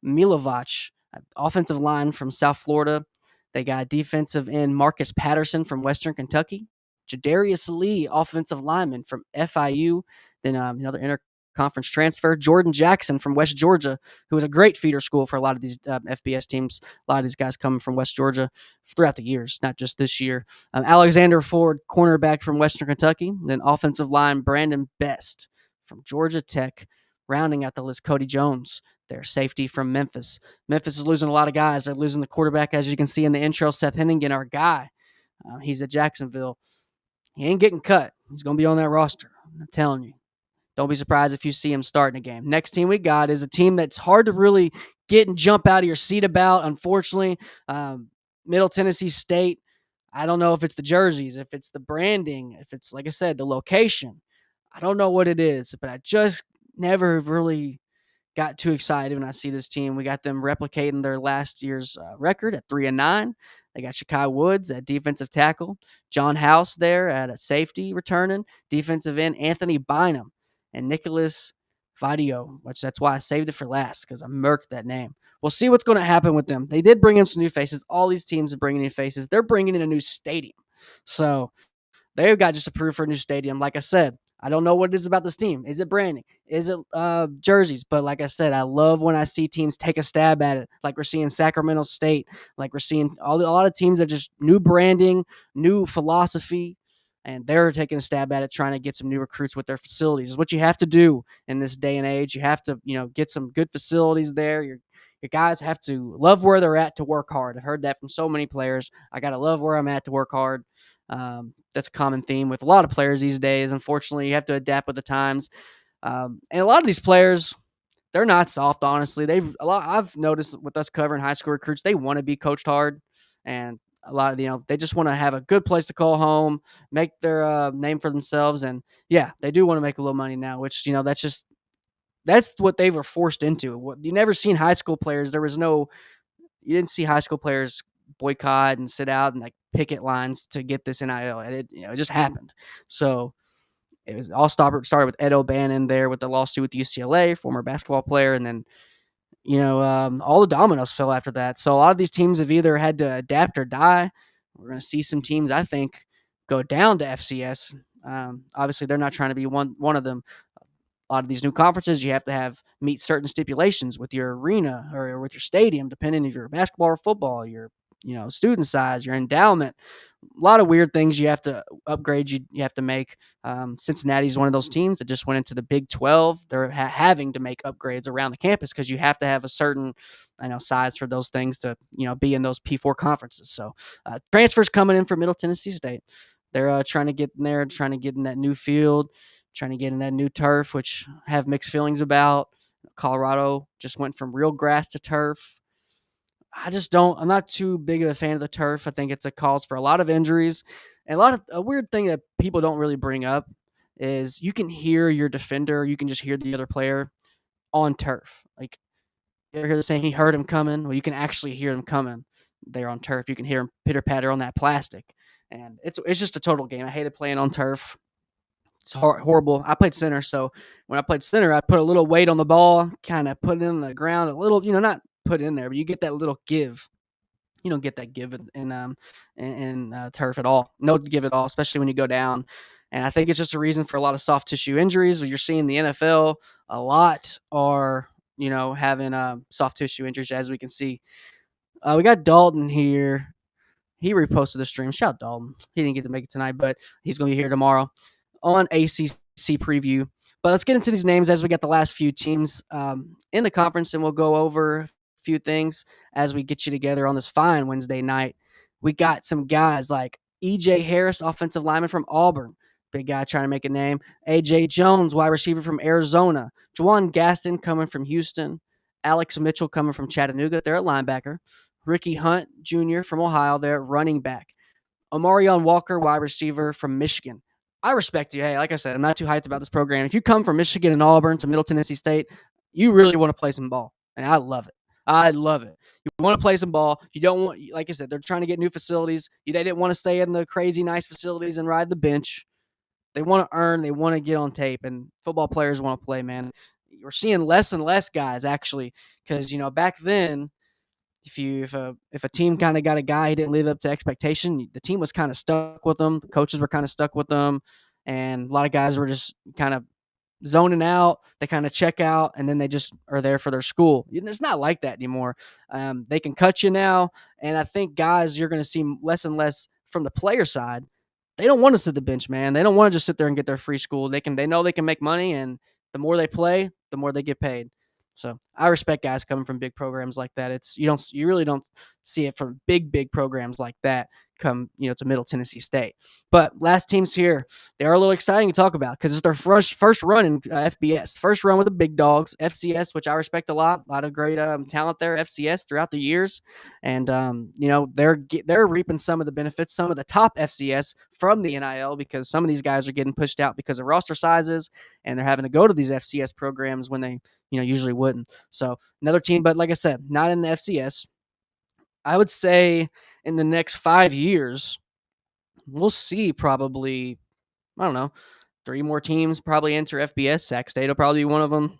Milovac, offensive line from South Florida. They got defensive end Marcus Patterson from Western Kentucky. Jadarius Lee, offensive lineman from FIU. Then another interconference transfer, Jordan Jackson from West Georgia, who was a great feeder school for a lot of these FBS teams. A lot of these guys coming from West Georgia throughout the years, not just this year. Alexander Ford, cornerback from Western Kentucky. Then offensive line, Brandon Best from Georgia Tech. Rounding out the list, Cody Jones, their safety from Memphis. Memphis is losing a lot of guys. They're losing the quarterback, as you can see in the intro, Seth Hennigan, our guy. He's at Jacksonville. He ain't getting cut. He's going to be on that roster. I'm telling you. Don't be surprised if you see him starting a game. Next team we got is a team that's hard to really get and jump out of your seat about, unfortunately. Middle Tennessee State. I don't know if it's the jerseys, if it's the branding, if it's, like I said, the location. I don't know what it is, but I just never really got too excited when I see this team. We got them replicating their last year's record at 3-9. They got Shakai Woods at defensive tackle, John House there at a safety returning, defensive end Anthony Bynum, and Nicholas Vadio, which that's why I saved it for last because I murked that name. We'll see what's going to happen with them. They did bring in some new faces. All these teams are bringing in faces. They're bringing in a new stadium. So they've got just approved for a new stadium. Like I said, I don't know what it is about this team. Is it branding? Is it jerseys? But like I said, I love when I see teams take a stab at it, like we're seeing Sacramento State, like we're seeing a lot of teams that just new branding, new philosophy, and they're taking a stab at it, trying to get some new recruits with their facilities. Is what you have to do in this day and age. You have to, get some good facilities there. Your guys have to love where they're at to work hard. I've heard that from so many players. I got to love where I'm at to work hard. That's a common theme with a lot of players these days. Unfortunately, you have to adapt with the times. And a lot of these players, they're not soft, honestly. I've noticed with us covering high school recruits, they want to be coached hard. And a lot of, they just want to have a good place to call home, make their name for themselves. And yeah, they do want to make a little money now, which, that's what they were forced into. You never seen high school players. You didn't see high school players boycott and sit out and like picket lines to get this NIL. It just happened. So it was all started with Ed O'Bannon there with the lawsuit with UCLA, former basketball player, and then all the dominoes fell after that. So a lot of these teams have either had to adapt or die. We're going to see some teams, I think, go down to FCS. Obviously, they're not trying to be one of them. A lot of these new conferences, you have to meet certain stipulations with your arena or with your stadium, depending if you're basketball or football, your student size, your endowment. A lot of weird things you have to upgrade. You have to make. Cincinnati's one of those teams that just went into the Big 12. They're having to make upgrades around the campus because you have to have a certain size for those things to be in those P4 conferences. So transfers coming in for Middle Tennessee State. They're trying to get in there, trying to get in that new field, trying to get in that new turf, which I have mixed feelings about. Colorado just went from real grass to turf. I'm not too big of a fan of the turf. I think it's a cause for a lot of injuries. And a weird thing that people don't really bring up is you can hear your defender, you can just hear the other player on turf. Like, you ever hear them saying he heard him coming? Well, you can actually hear them coming. They're on turf. You can hear them pitter patter on that plastic. And it's just a total game. I hated playing on turf. It's horrible. I played center, so when I played center, I put a little weight on the ball, kind of put it in the ground a little, not put it in there, but you get that little give. You don't get that give in turf at all. No give at all, especially when you go down. And I think it's just a reason for a lot of soft tissue injuries. You're seeing the NFL, a lot are, having soft tissue injuries, as we can see. We got Dalton here. He reposted the stream. Shout out Dalton. He didn't get to make it tonight, but he's going to be here tomorrow on ACC preview. But let's get into these names as we get the last few teams in the conference, and we'll go over a few things as we get you together on this fine Wednesday night. We got some guys like E.J. Harris, offensive lineman from Auburn. Big guy trying to make a name. A.J. Jones, wide receiver from Arizona. Juwan Gaston coming from Houston. Alex Mitchell coming from Chattanooga. They're a linebacker. Ricky Hunt Jr. from Ohio. They're running back. Omarion Walker, wide receiver from Michigan. I respect you. Hey, like I said, I'm not too hyped about this program. If you come from Michigan and Auburn to Middle Tennessee State, you really want to play some ball. And I love it. I love it. You want to play some ball. You don't want, like I said, they're trying to get new facilities. They didn't want to stay in the crazy nice facilities and ride the bench. They want to earn. They want to get on tape. And football players want to play, man. We're seeing less and less guys, actually, because, back then, if a team kind of got a guy who didn't live up to expectation, the team was kind of stuck with them. The coaches were kind of stuck with them, and a lot of guys were just kind of zoning out. They kind of check out, and then they just are there for their school. It's not like that anymore. They can cut you now, and I think guys, you're going to see less and less from the player side. They don't want to sit the bench, man. They don't want to just sit there and get their free school. They know they can make money, and the more they play, the more they get paid. So I respect guys coming from big programs like that. You really don't see it from big programs like that come, to Middle Tennessee State. But last teams here, they are a little exciting to talk about because it's their first run in FBS, first run with the big dogs, FCS, which I respect a lot of great talent there, FCS throughout the years. And, they're reaping some of the benefits, some of the top FCS from the NIL because some of these guys are getting pushed out because of roster sizes and they're having to go to these FCS programs when they, usually wouldn't. So another team, but like I said, not in the FCS. I would say in the next 5 years, we'll see probably, I don't know, 3 more teams probably enter FBS. Sac State will probably be one of them.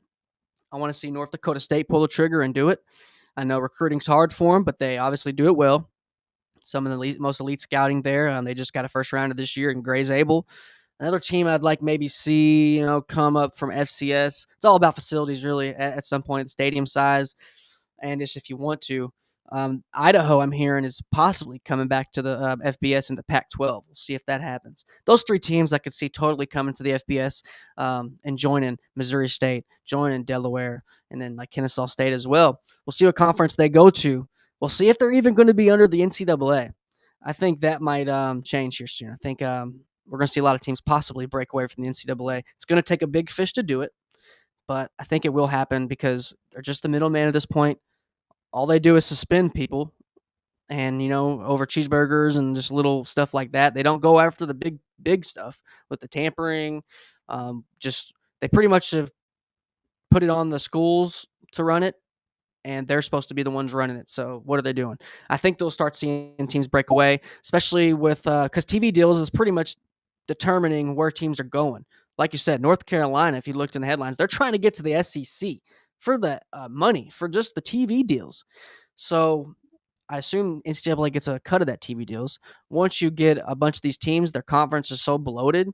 I want to see North Dakota State pull the trigger and do it. I know recruiting's hard for them, but they obviously do it well. Some of the most elite scouting there. They just got a first rounder this year in Gray's Able. Another team I'd like maybe see, come up from FCS. It's all about facilities, really, at some point, stadium size, and just if you want to. Idaho, I'm hearing, is possibly coming back to the FBS and the Pac-12. We'll see if that happens. Those 3 teams I could see totally coming to the FBS and joining Missouri State, joining Delaware, and then like Kennesaw State as well. We'll see what conference they go to. We'll see if they're even going to be under the NCAA. I think that might change here soon. I think we're going to see a lot of teams possibly break away from the NCAA. It's going to take a big fish to do it, but I think it will happen because they're just the middleman at this point. All they do is suspend people and, over cheeseburgers and just little stuff like that. They don't go after the big stuff with the tampering. They pretty much have put it on the schools to run it, and they're supposed to be the ones running it. So what are they doing? I think they'll start seeing teams break away, especially with because TV deals is pretty much determining where teams are going. Like you said, North Carolina, if you looked in the headlines, they're trying to get to the SEC for the money, for just the TV deals. So I assume NCAA gets a cut of that TV deals. Once you get a bunch of these teams, their conference is so bloated,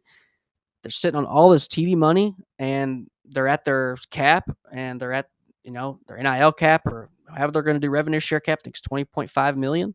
They're sitting on all this TV money, and they're at their cap, and they're at their NIL cap, or however they're going to do revenue share cap. I think it's $20.5 million.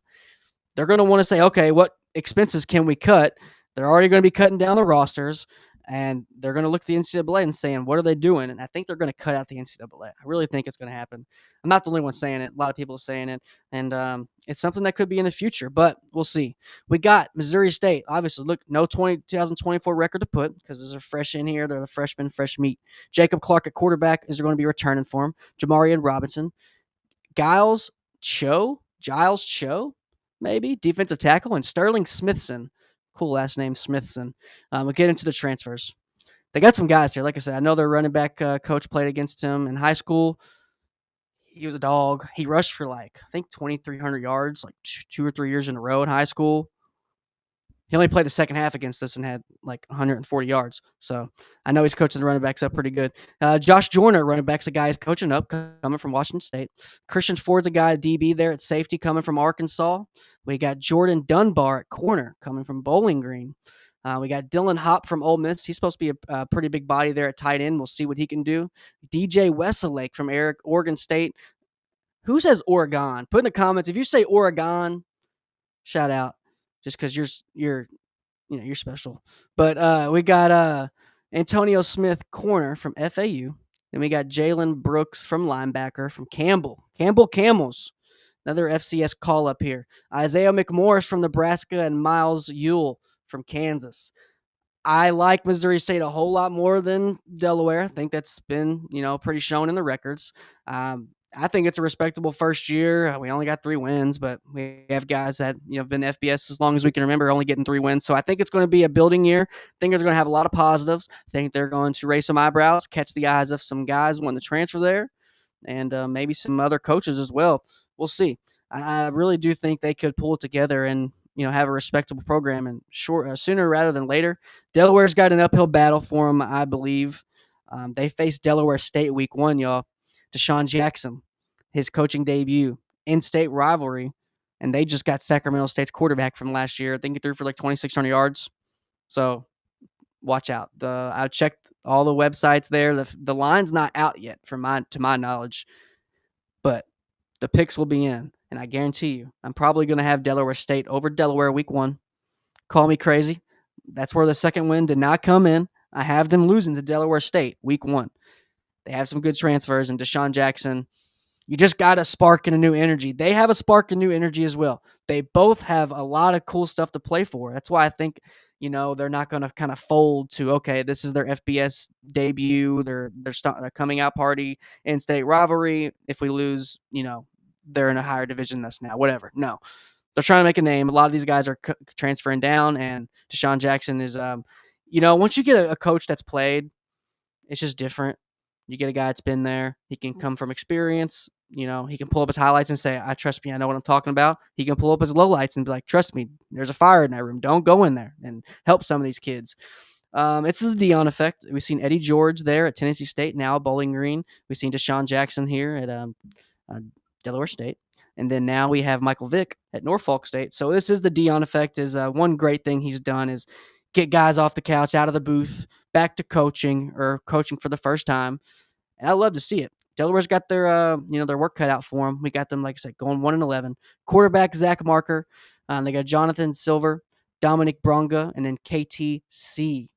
They're going to want to say, okay, what expenses can we cut? They're already going to be cutting down the rosters, and they're going to look at the NCAA and saying, what are they doing? And I think they're going to cut out the NCAA. I really think it's going to happen. I'm not the only one saying it. A lot of people are saying it, and it's something that could be in the future, but we'll see. We got Missouri State. Obviously, look, no 2024 record to put because there's a fresh in here. They're the freshmen, fresh meat. Jacob Clark at quarterback is going to be returning for him. Jamarian Robinson. Giles Cho, maybe, defensive tackle, and Sterling Smithson. Cool last name, Smithson. We'll get into the transfers. They got some guys here. Like I said, I know their running back coach played against him in high school. He was a dog. He rushed for I think 2,300 yards, 2 or 3 years in a row in high school. He only played the second half against us and had 140 yards. So I know he's coaching the running backs up pretty good. Josh Joyner, running backs, a guy is coaching up, coming from Washington State. Christian Ford's a guy, DB there at safety, coming from Arkansas. We got Jordan Dunbar at corner, coming from Bowling Green. We got Dylan Hopp from Ole Miss. He's supposed to be a pretty big body there at tight end. We'll see what he can do. DJ Wesselake from Oregon State. Who says Oregon? Put in the comments if you say Oregon. Shout out, just because you're special. But we got Antonio Smith corner from FAU. Then we got Jalen Brooks from linebacker from Campbell Camels. Another FCS call up here. Isaiah McMorris from Nebraska and Miles Ewell from Kansas. I like Missouri State a whole lot more than Delaware. I think that's been, pretty shown in the records. I think it's a respectable first year. We only got 3 wins, but we have guys that, have been FBS as long as we can remember, only getting 3 wins. So I think it's going to be a building year. I think they're going to have a lot of positives. I think they're going to raise some eyebrows, catch the eyes of some guys wanting to transfer there, and maybe some other coaches as well. We'll see. I really do think they could pull it together and, have a respectable program, and sooner rather than later. Delaware's got an uphill battle for them, I believe. They faced Delaware State week 1, y'all. Deshaun Jackson, his coaching debut, in-state rivalry, and they just got Sacramento State's quarterback from last year. I think he threw for 2,600 yards. So watch out. I checked all the websites there. The line's not out yet, to my knowledge, but the picks will be in, and I guarantee you, I'm probably going to have Delaware State over Delaware week 1. Call me crazy. That's where the second win did not come in. I have them losing to Delaware State week 1. They have some good transfers, and Deshaun Jackson, you just got a spark and a new energy. They have a spark and new energy as well. They both have a lot of cool stuff to play for. That's why I think, they're not going to kind of fold to, okay, this is their FBS debut, their coming out party, in-state rivalry. If we lose, they're in a higher division than us now, whatever. No, they're trying to make a name. A lot of these guys are transferring down, and Deshaun Jackson is, once you get a coach that's played, it's just different. You get a guy that's been there. He can come from experience. He can pull up his highlights and say, I trust me. I know what I'm talking about. He can pull up his lowlights and be like, trust me, there's a fire in that room. Don't go in there, and help some of these kids. It's the Deion effect. We've seen Eddie George there at Tennessee State, now Bowling Green. We've seen Deshaun Jackson here at Delaware State. And then now we have Michael Vick at Norfolk State. So this is the Deion effect. Is one great thing he's done is get guys off the couch, out of the booth, back to coaching, or coaching for the first time. And I love to see it. Delaware's got their their work cut out for them. We got them, like I said, going 1-11. Quarterback Zach Marker. They got Jonathan Silver, Dominic Bronga, and then KTC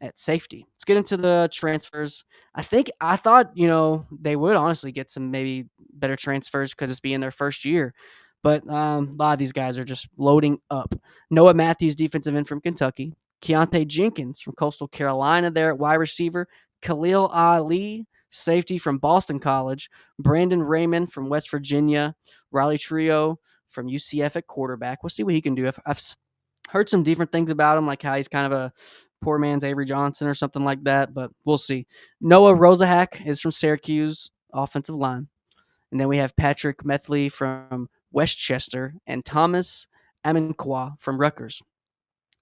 at safety. Let's get into the transfers. I thought they would honestly get some maybe better transfers because it's being their first year. But a lot of these guys are just loading up. Noah Matthews, defensive end from Kentucky. Keontae Jenkins from Coastal Carolina there at wide receiver. Khalil Ali, safety from Boston College. Brandon Raymond from West Virginia. Riley Trio from UCF at quarterback. We'll see what he can do. I've heard some different things about him, like how he's kind of a poor man's Avery Johnson or something like that, but we'll see. Noah Rosahak is from Syracuse, offensive line. And then we have Patrick Methley from Westchester and Thomas Amenkwa from Rutgers.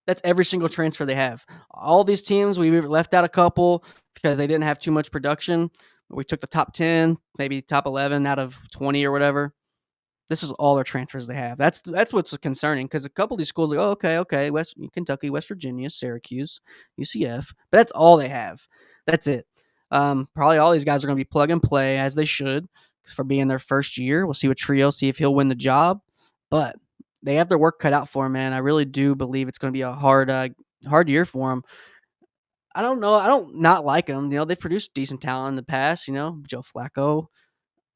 That's every single transfer they have. All these teams, we left out a couple because they didn't have too much production. We took the top 10, maybe top 11 out of 20 or whatever. This is all their transfers they have. That's what's concerning because a couple of these schools like, oh, okay, Kentucky, West Virginia, Syracuse, UCF, but that's all they have. That's it. Probably all these guys are going to be plug and play as they should for being their first year. We'll see with Trio, see if he'll win the job, but they have their work cut out for him, man. I really do believe it's going to be a hard year for him. I don't know. I don't not like them. They've produced decent talent in the past. Joe Flacco.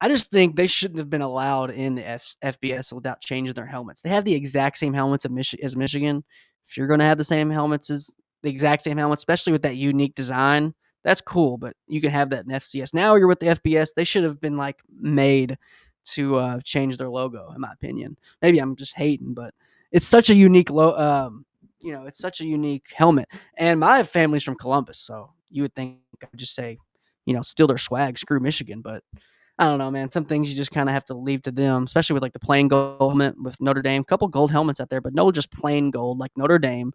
I just think they shouldn't have been allowed in the FBS without changing their helmets. They have the exact same helmets as Michigan. If you're going to have the same helmets as the exact same helmets, especially with that unique design, that's cool. But you can have that in FCS. Now you're with the FBS. They should have been made to change their logo, in my opinion. Maybe I'm just hating, but it's such a unique it's such a unique helmet. And my family's from Columbus, so you would think I'd just say, steal their swag, screw Michigan, but I don't know, man. Some things you just kind of have to leave to them, especially with the plain gold helmet with Notre Dame. A couple gold helmets out there, but no just plain gold like Notre Dame.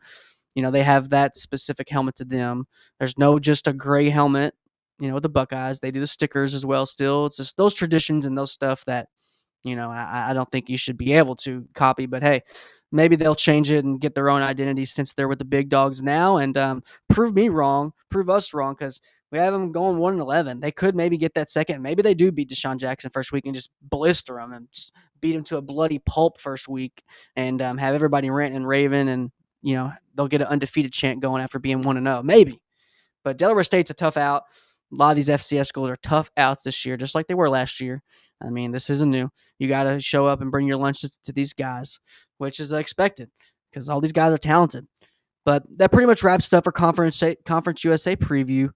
They have that specific helmet to them. There's no just a gray helmet, with the Buckeyes. They do the stickers as well still. It's just those traditions and those stuff that, I don't think you should be able to copy. But, hey, maybe they'll change it and get their own identity since they're with the big dogs now and prove us wrong because – we have them going 1-11. They could maybe get that second. Maybe they do beat Deshaun Jackson first week and just blister them and just beat him to a bloody pulp first week and have everybody ranting and raving and, they'll get an undefeated chant going after being 1-0. Maybe. But Delaware State's a tough out. A lot of these FCS schools are tough outs this year, just like they were last year. I mean, this isn't new. You got to show up and bring your lunch to these guys, which is expected because all these guys are talented. But that pretty much wraps up our Conference USA preview.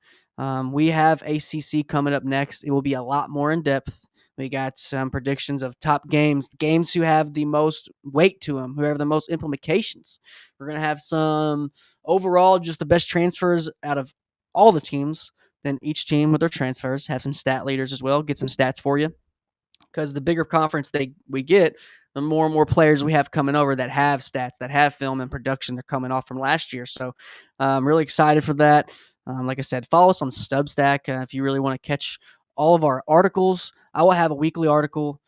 We have ACC coming up next. It will be a lot more in depth. We got some predictions of top games who have the most weight to them, who have the most implications. We're going to have some overall just the best transfers out of all the teams. Then each team with their transfers have some stat leaders as well. Get some stats for you because the bigger conference we get, the more and more players we have coming over that have stats, that have film and production they're coming off from last year. So I'm really excited for that. Like I said, follow us on Substack if you really want to catch all of our articles. I will have a weekly article.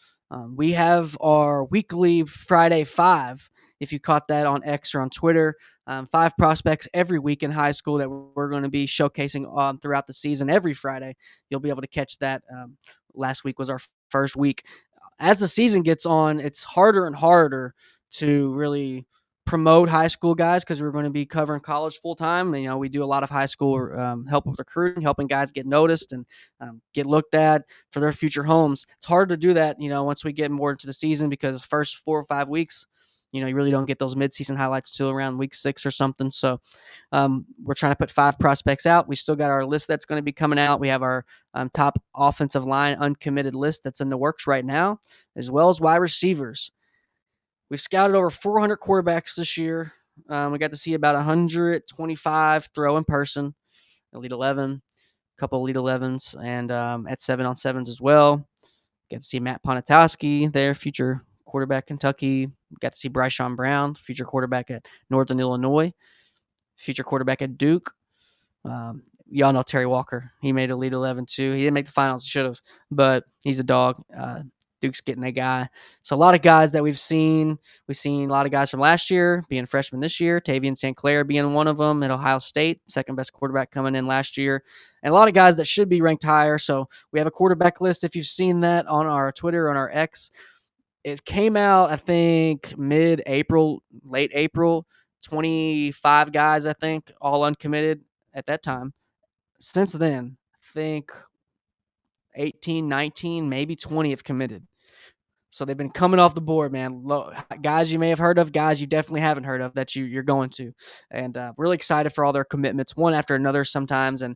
We have our weekly Friday 5, if you caught that on X or on Twitter. 5 prospects every week in high school that we're going to be showcasing throughout the season every Friday. You'll be able to catch that. Last week was our first week. As the season gets on, it's harder and harder to really promote high school guys because we're going to be covering college full time. We do a lot of high school help with recruiting, helping guys get noticed and get looked at for their future homes. It's hard to do that, once we get more into the season because the first 4 or 5 weeks, you really don't get those midseason highlights till around week 6 or something. So we're trying to put 5 prospects out. We still got our list that's going to be coming out. We have our top offensive line uncommitted list that's in the works right now, as well as wide receivers. We've scouted over 400 quarterbacks this year. We got to see about 125 throw in person, Elite 11, a couple Elite 11s, and at 7-on-7s as well. Got to see Matt Ponatowski there, future quarterback Kentucky. Got to see Bryshon Brown, future quarterback at Northern Illinois, future quarterback at Duke. Y'all know Terry Walker. He made Elite 11 too. He didn't make the finals. He should have, but he's a dog. Duke's getting a guy. So a lot of guys that we've seen. We've seen a lot of guys from last year being freshmen this year. Tavian St. Clair being one of them at Ohio State, second best quarterback coming in last year. And a lot of guys that should be ranked higher. So we have a quarterback list. If you've seen that on our Twitter, on our X, it came out, I think, mid-April, late April. 25 guys, I think, all uncommitted at that time. Since then, I think 18, 19, maybe 20 have committed. So they've been coming off the board, man. Guys you may have heard of, guys you definitely haven't heard of that you're going to. And really excited for all their commitments, one after another sometimes. And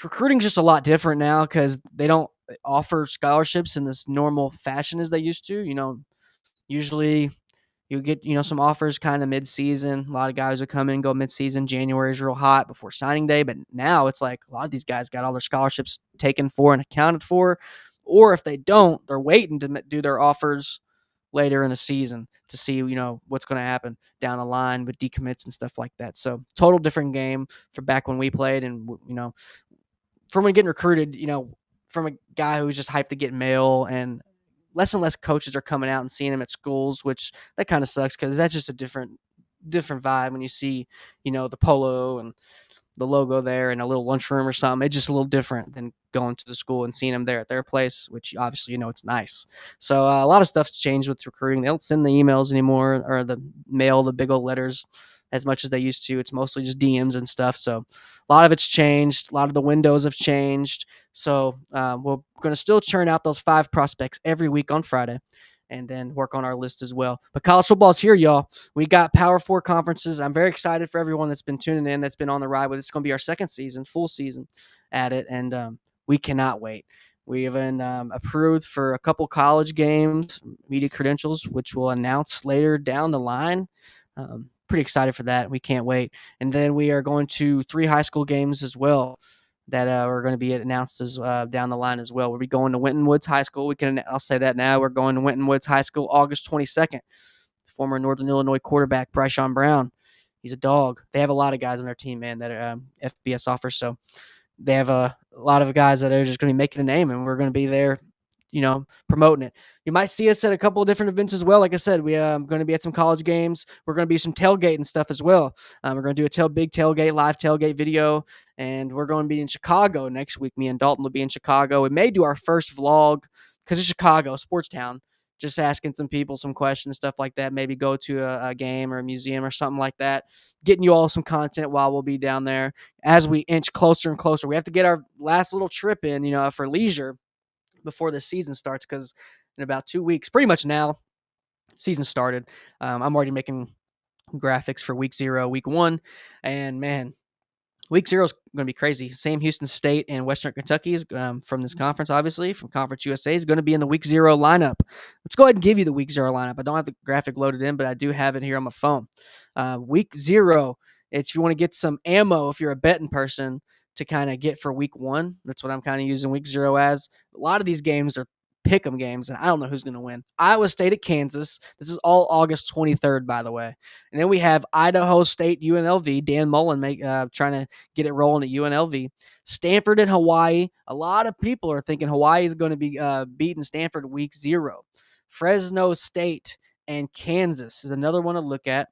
recruiting's just a lot different now because they don't offer scholarships in this normal fashion as they used to. Usually you get, some offers kind of mid-season. A lot of guys will come in, go mid-season. January is real hot before signing day. But now it's like a lot of these guys got all their scholarships taken for and accounted for. Or if they don't, they're waiting to do their offers later in the season to see, what's going to happen down the line with decommits and stuff like that. So total different game from back when we played. And, from when getting recruited, from a guy who's just hyped to get mail and, less and less coaches are coming out and seeing him at schools, which that kind of sucks because that's just a different vibe when you see, the polo and the logo there in a little lunchroom or something. It's just a little different than going to the school and seeing them there at their place, which obviously, it's nice. So a lot of stuff's changed with recruiting. They don't send the emails anymore or the mail, the big old letters as much as they used to. It's mostly just DMs and stuff. So a lot of it's changed. A lot of the windows have changed. So we're going to still churn out those 5 prospects every week on Friday and then work on our list as well. But college football's here, y'all. We got Power 4 conferences. I'm very excited for everyone that's been tuning in, that's been on the ride with it. It's going to be our second season, full season at it, and we cannot wait. We have been approved for a couple college games, media credentials, which we'll announce later down the line. Pretty excited for that. We can't wait. And then we are going to 3 high school games as well that are going to be announced as down the line as well. We'll be going to Winton Woods High School. I'll say that now. We're going to Winton Woods High School August 22nd. Former Northern Illinois quarterback Bryshon Brown. He's a dog. They have a lot of guys on their team, man, that are FBS offers. So they have a lot of guys that are just going to be making a name, and we're going to be there, promoting it. You might see us at a couple of different events as well. Like I said, we are going to be at some college games. We're going to be some tailgate and stuff as well. We're going to do a big tailgate, live tailgate video, and we're going to be in Chicago next week. Me and Dalton will be in Chicago. We may do our first vlog because it's Chicago, sports town, just asking some people some questions, stuff like that. Maybe go to a game or a museum or something like that. Getting you all some content while we'll be down there as we inch closer and closer. We have to get our last little trip in, for leisure before the season starts, because in about 2 weeks, pretty much now, season started. I'm already making graphics for week 0, week 1, and man, week 0 is going to be crazy. Sam Houston State and Western Kentucky is from this conference, obviously, from Conference USA, is going to be in the week 0 lineup. Let's go ahead and give you the week 0 lineup. I don't have the graphic loaded in, but I do have it here on my phone. Week 0, it's if you want to get some ammo, if you're a betting person, to kind of get for week 1. That's what I'm kind of using week 0 as. A lot of these games are pick'em games, and I don't know who's going to win. Iowa State at Kansas. This is all August 23rd, by the way. And then we have Idaho State, UNLV. Dan Mullen trying to get it rolling at UNLV. Stanford and Hawaii. A lot of people are thinking Hawaii is going to be beating Stanford week 0. Fresno State and Kansas is another one to look at.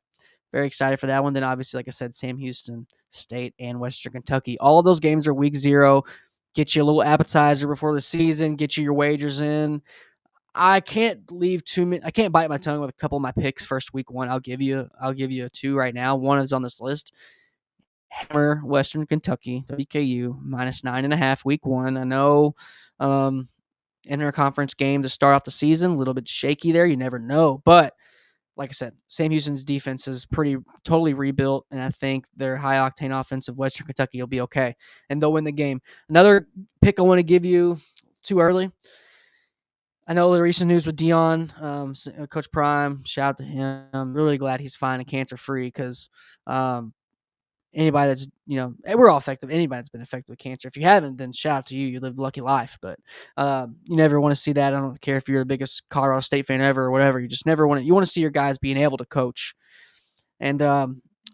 Very excited for that one. Then obviously, like I said, Sam Houston State and Western Kentucky. All of those games are week 0. Get you a little appetizer before the season. Get you your wagers in. I can't I can't bite my tongue with a couple of my picks first week 1. I'll give you 2 right now. One is on this list. Hammer Western Kentucky, WKU, -9.5 week 1. I know interconference game to start off the season, a little bit shaky there. You never know. But like I said, Sam Houston's defense is totally rebuilt, and I think their high-octane offensive Western Kentucky will be okay, and they'll win the game. Another pick I want to give you too early. I know the recent news with Dion, Coach Prime, shout out to him. I'm really glad he's fine and cancer-free because anybody that's, we're all affected. Anybody that's been affected with cancer. If you haven't, then shout out to you. You lived a lucky life. But you never want to see that. I don't care if you're the biggest Colorado State fan ever or whatever. You just never want to. You want to see your guys being able to coach. And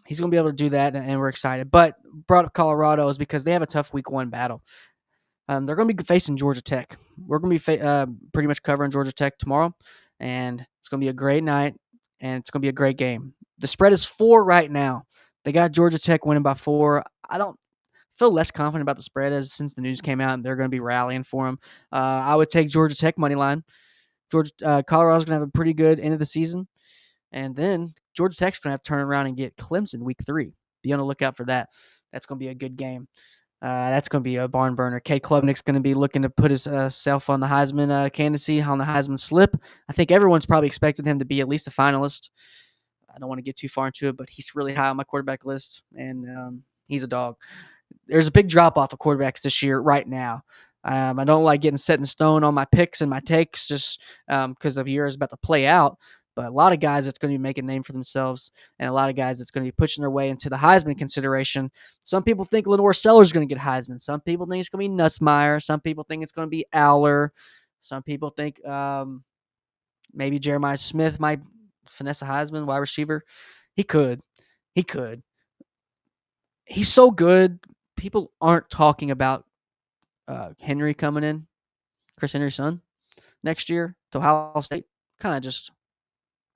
he's going to be able to do that, and we're excited. But brought up Colorado is because they have a tough week 1 battle. They're going to be facing Georgia Tech. We're going to be pretty much covering Georgia Tech tomorrow, and it's going to be a great night, and it's going to be a great game. The spread is 4 right now. They got Georgia Tech winning by 4. I don't feel less confident about the spread since the news came out and they're going to be rallying for them. I would take Georgia Tech money line. Colorado's going to have a pretty good end of the season. And then Georgia Tech's going to have to turn around and get Clemson week 3. Be on the lookout for that. That's going to be a good game. That's going to be a barn burner. Cade Klubnik's going to be looking to put his self on the Heisman candidacy, on the Heisman slip. I think everyone's probably expected him to be at least a finalist. I don't want to get too far into it, but he's really high on my quarterback list, and he's a dog. There's a big drop-off of quarterbacks this year right now. I don't like getting set in stone on my picks and my takes just because the year is about to play out, but a lot of guys that's going to be making a name for themselves, and a lot of guys that's going to be pushing their way into the Heisman consideration. Some people think Lenore Seller's going to get Heisman. Some people think it's going to be Nussmeier. Some people think it's going to be Aller. Some people think maybe Jeremiah Smith might finesse a Heisman, wide receiver. He could. He's so good. People aren't talking about Henry coming in, Chris Henry's son. next year to Ohio State. Kind of just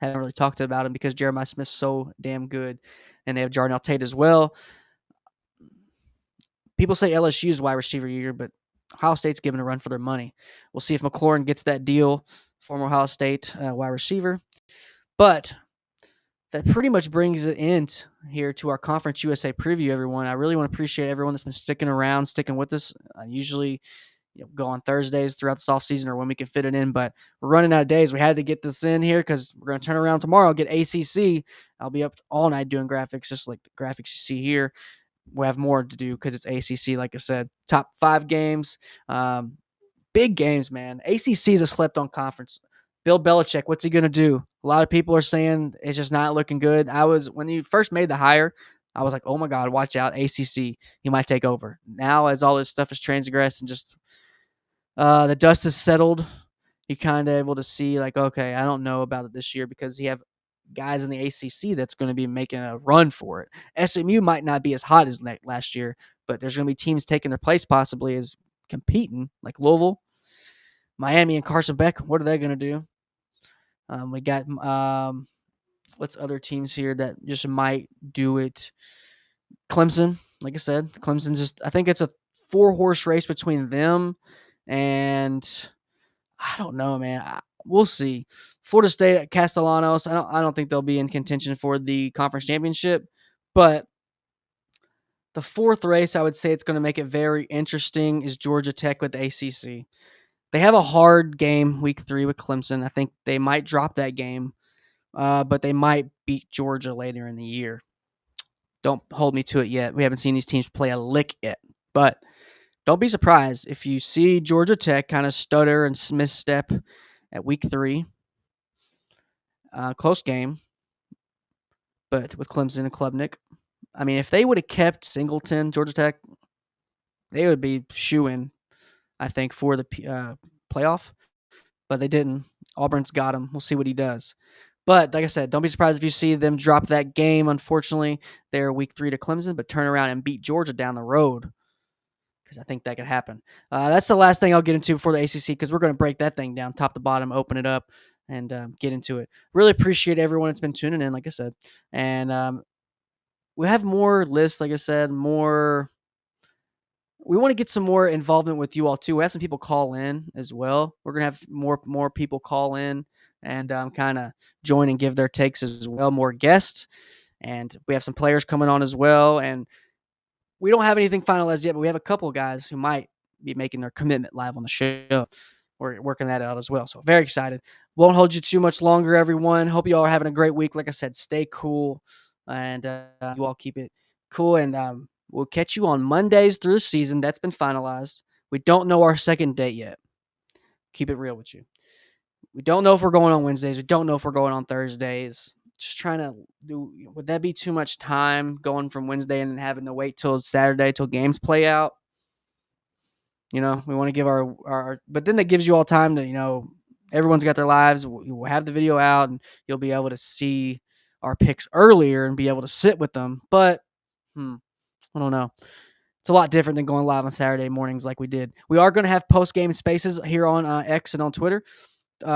haven't really talked about him because Jeremiah Smith's so damn good, and they have Jarnell Tate as well. People say LSU is wide receiver year, but Ohio State's giving a run for their money. We'll see if McLaurin gets that deal, former Ohio State wide receiver. But that pretty much brings it in here to our Conference USA preview, everyone. I really want to appreciate everyone that's been sticking around, sticking with us. I usually go on Thursdays throughout this offseason or when we can fit it in, but we're running out of days. We had to get this in here because we're going to turn around tomorrow, get ACC. I'll be up all night doing graphics, just like the graphics you see here. We'll have more to do because it's ACC, like I said. Top 5 games. Big games, man. ACC is a slept-on conference. Bill Belichick, what's he going to do? A lot of people are saying it's just not looking good. When you first made the hire, I was like, oh, my God, watch out, ACC. He might take over. Now, as all this stuff is transgressed and just the dust has settled, you're kind of able to see, like, okay, I don't know about it this year because you have guys in the ACC that's going to be making a run for it. SMU might not be as hot as last year, but there's going to be teams taking their place possibly as competing, like Louisville, Miami, and Carson Beck. What are they going to do? We got what's other teams here that just might do it? Clemson, like I said, Clemson's just. I think it's a 4-horse race between them and I don't know, man. We'll see. Florida State at Castellanos. I don't think they'll be in contention for the conference championship, but the 4th race I would say it's going to make it very interesting is Georgia Tech with the ACC. They have a hard game week 3 with Clemson. I think they might drop that game, but they might beat Georgia later in the year. Don't hold me to it yet. We haven't seen these teams play a lick yet, but don't be surprised if you see Georgia Tech kind of stutter and misstep at week 3. Close game, but with Clemson and Klubnik. I mean, if they would have kept Singleton, Georgia Tech, they would be shoo-in, I think, for the playoff. But they didn't. Auburn's got him. We'll see what he does. But like I said, don't be surprised if you see them drop that game. Unfortunately, they're week 3 to Clemson, but turn around and beat Georgia down the road. Because I think that could happen. That's the last thing I'll get into before the ACC because we're going to break that thing down top to bottom, open it up, and get into it. Really appreciate everyone that's been tuning in, like I said. And we have more lists, like I said, more. We want to get some more involvement with you all, too. We have some people call in as well. We're going to have more people call in and kind of join and give their takes as well, more guests. And we have some players coming on as well. And we don't have anything finalized yet, but we have a couple of guys who might be making their commitment live on the show. We're working that out as well. So very excited. Won't hold you too much longer, everyone. Hope you all are having a great week. Like I said, stay cool and you all keep it cool. And we'll catch you on Mondays through the season. That's been finalized. We don't know our second date yet. Keep it real with you. We don't know if we're going on Wednesdays. We don't know if we're going on Thursdays. Just trying to do, would that be too much time going from Wednesday and then having to wait till Saturday till games play out? We want to give our, but then that gives you all time to, everyone's got their lives. We'll have the video out and you'll be able to see our picks earlier and be able to sit with them. But, I don't know. It's a lot different than going live on Saturday mornings like we did. We are going to have post-game spaces here on X and on Twitter.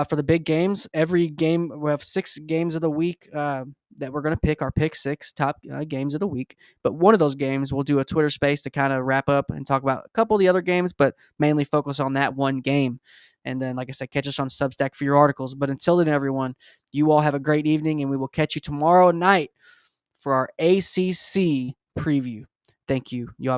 For the big games. Every game, we have 6 games of the week that we're going to pick, our pick 6 top games of the week. But one of those games, we'll do a Twitter space to kind of wrap up and talk about a couple of the other games, but mainly focus on that one game. And then, like I said, catch us on Substack for your articles. But until then, everyone, you all have a great evening, and we will catch you tomorrow night for our ACC preview. Thank you. You all have a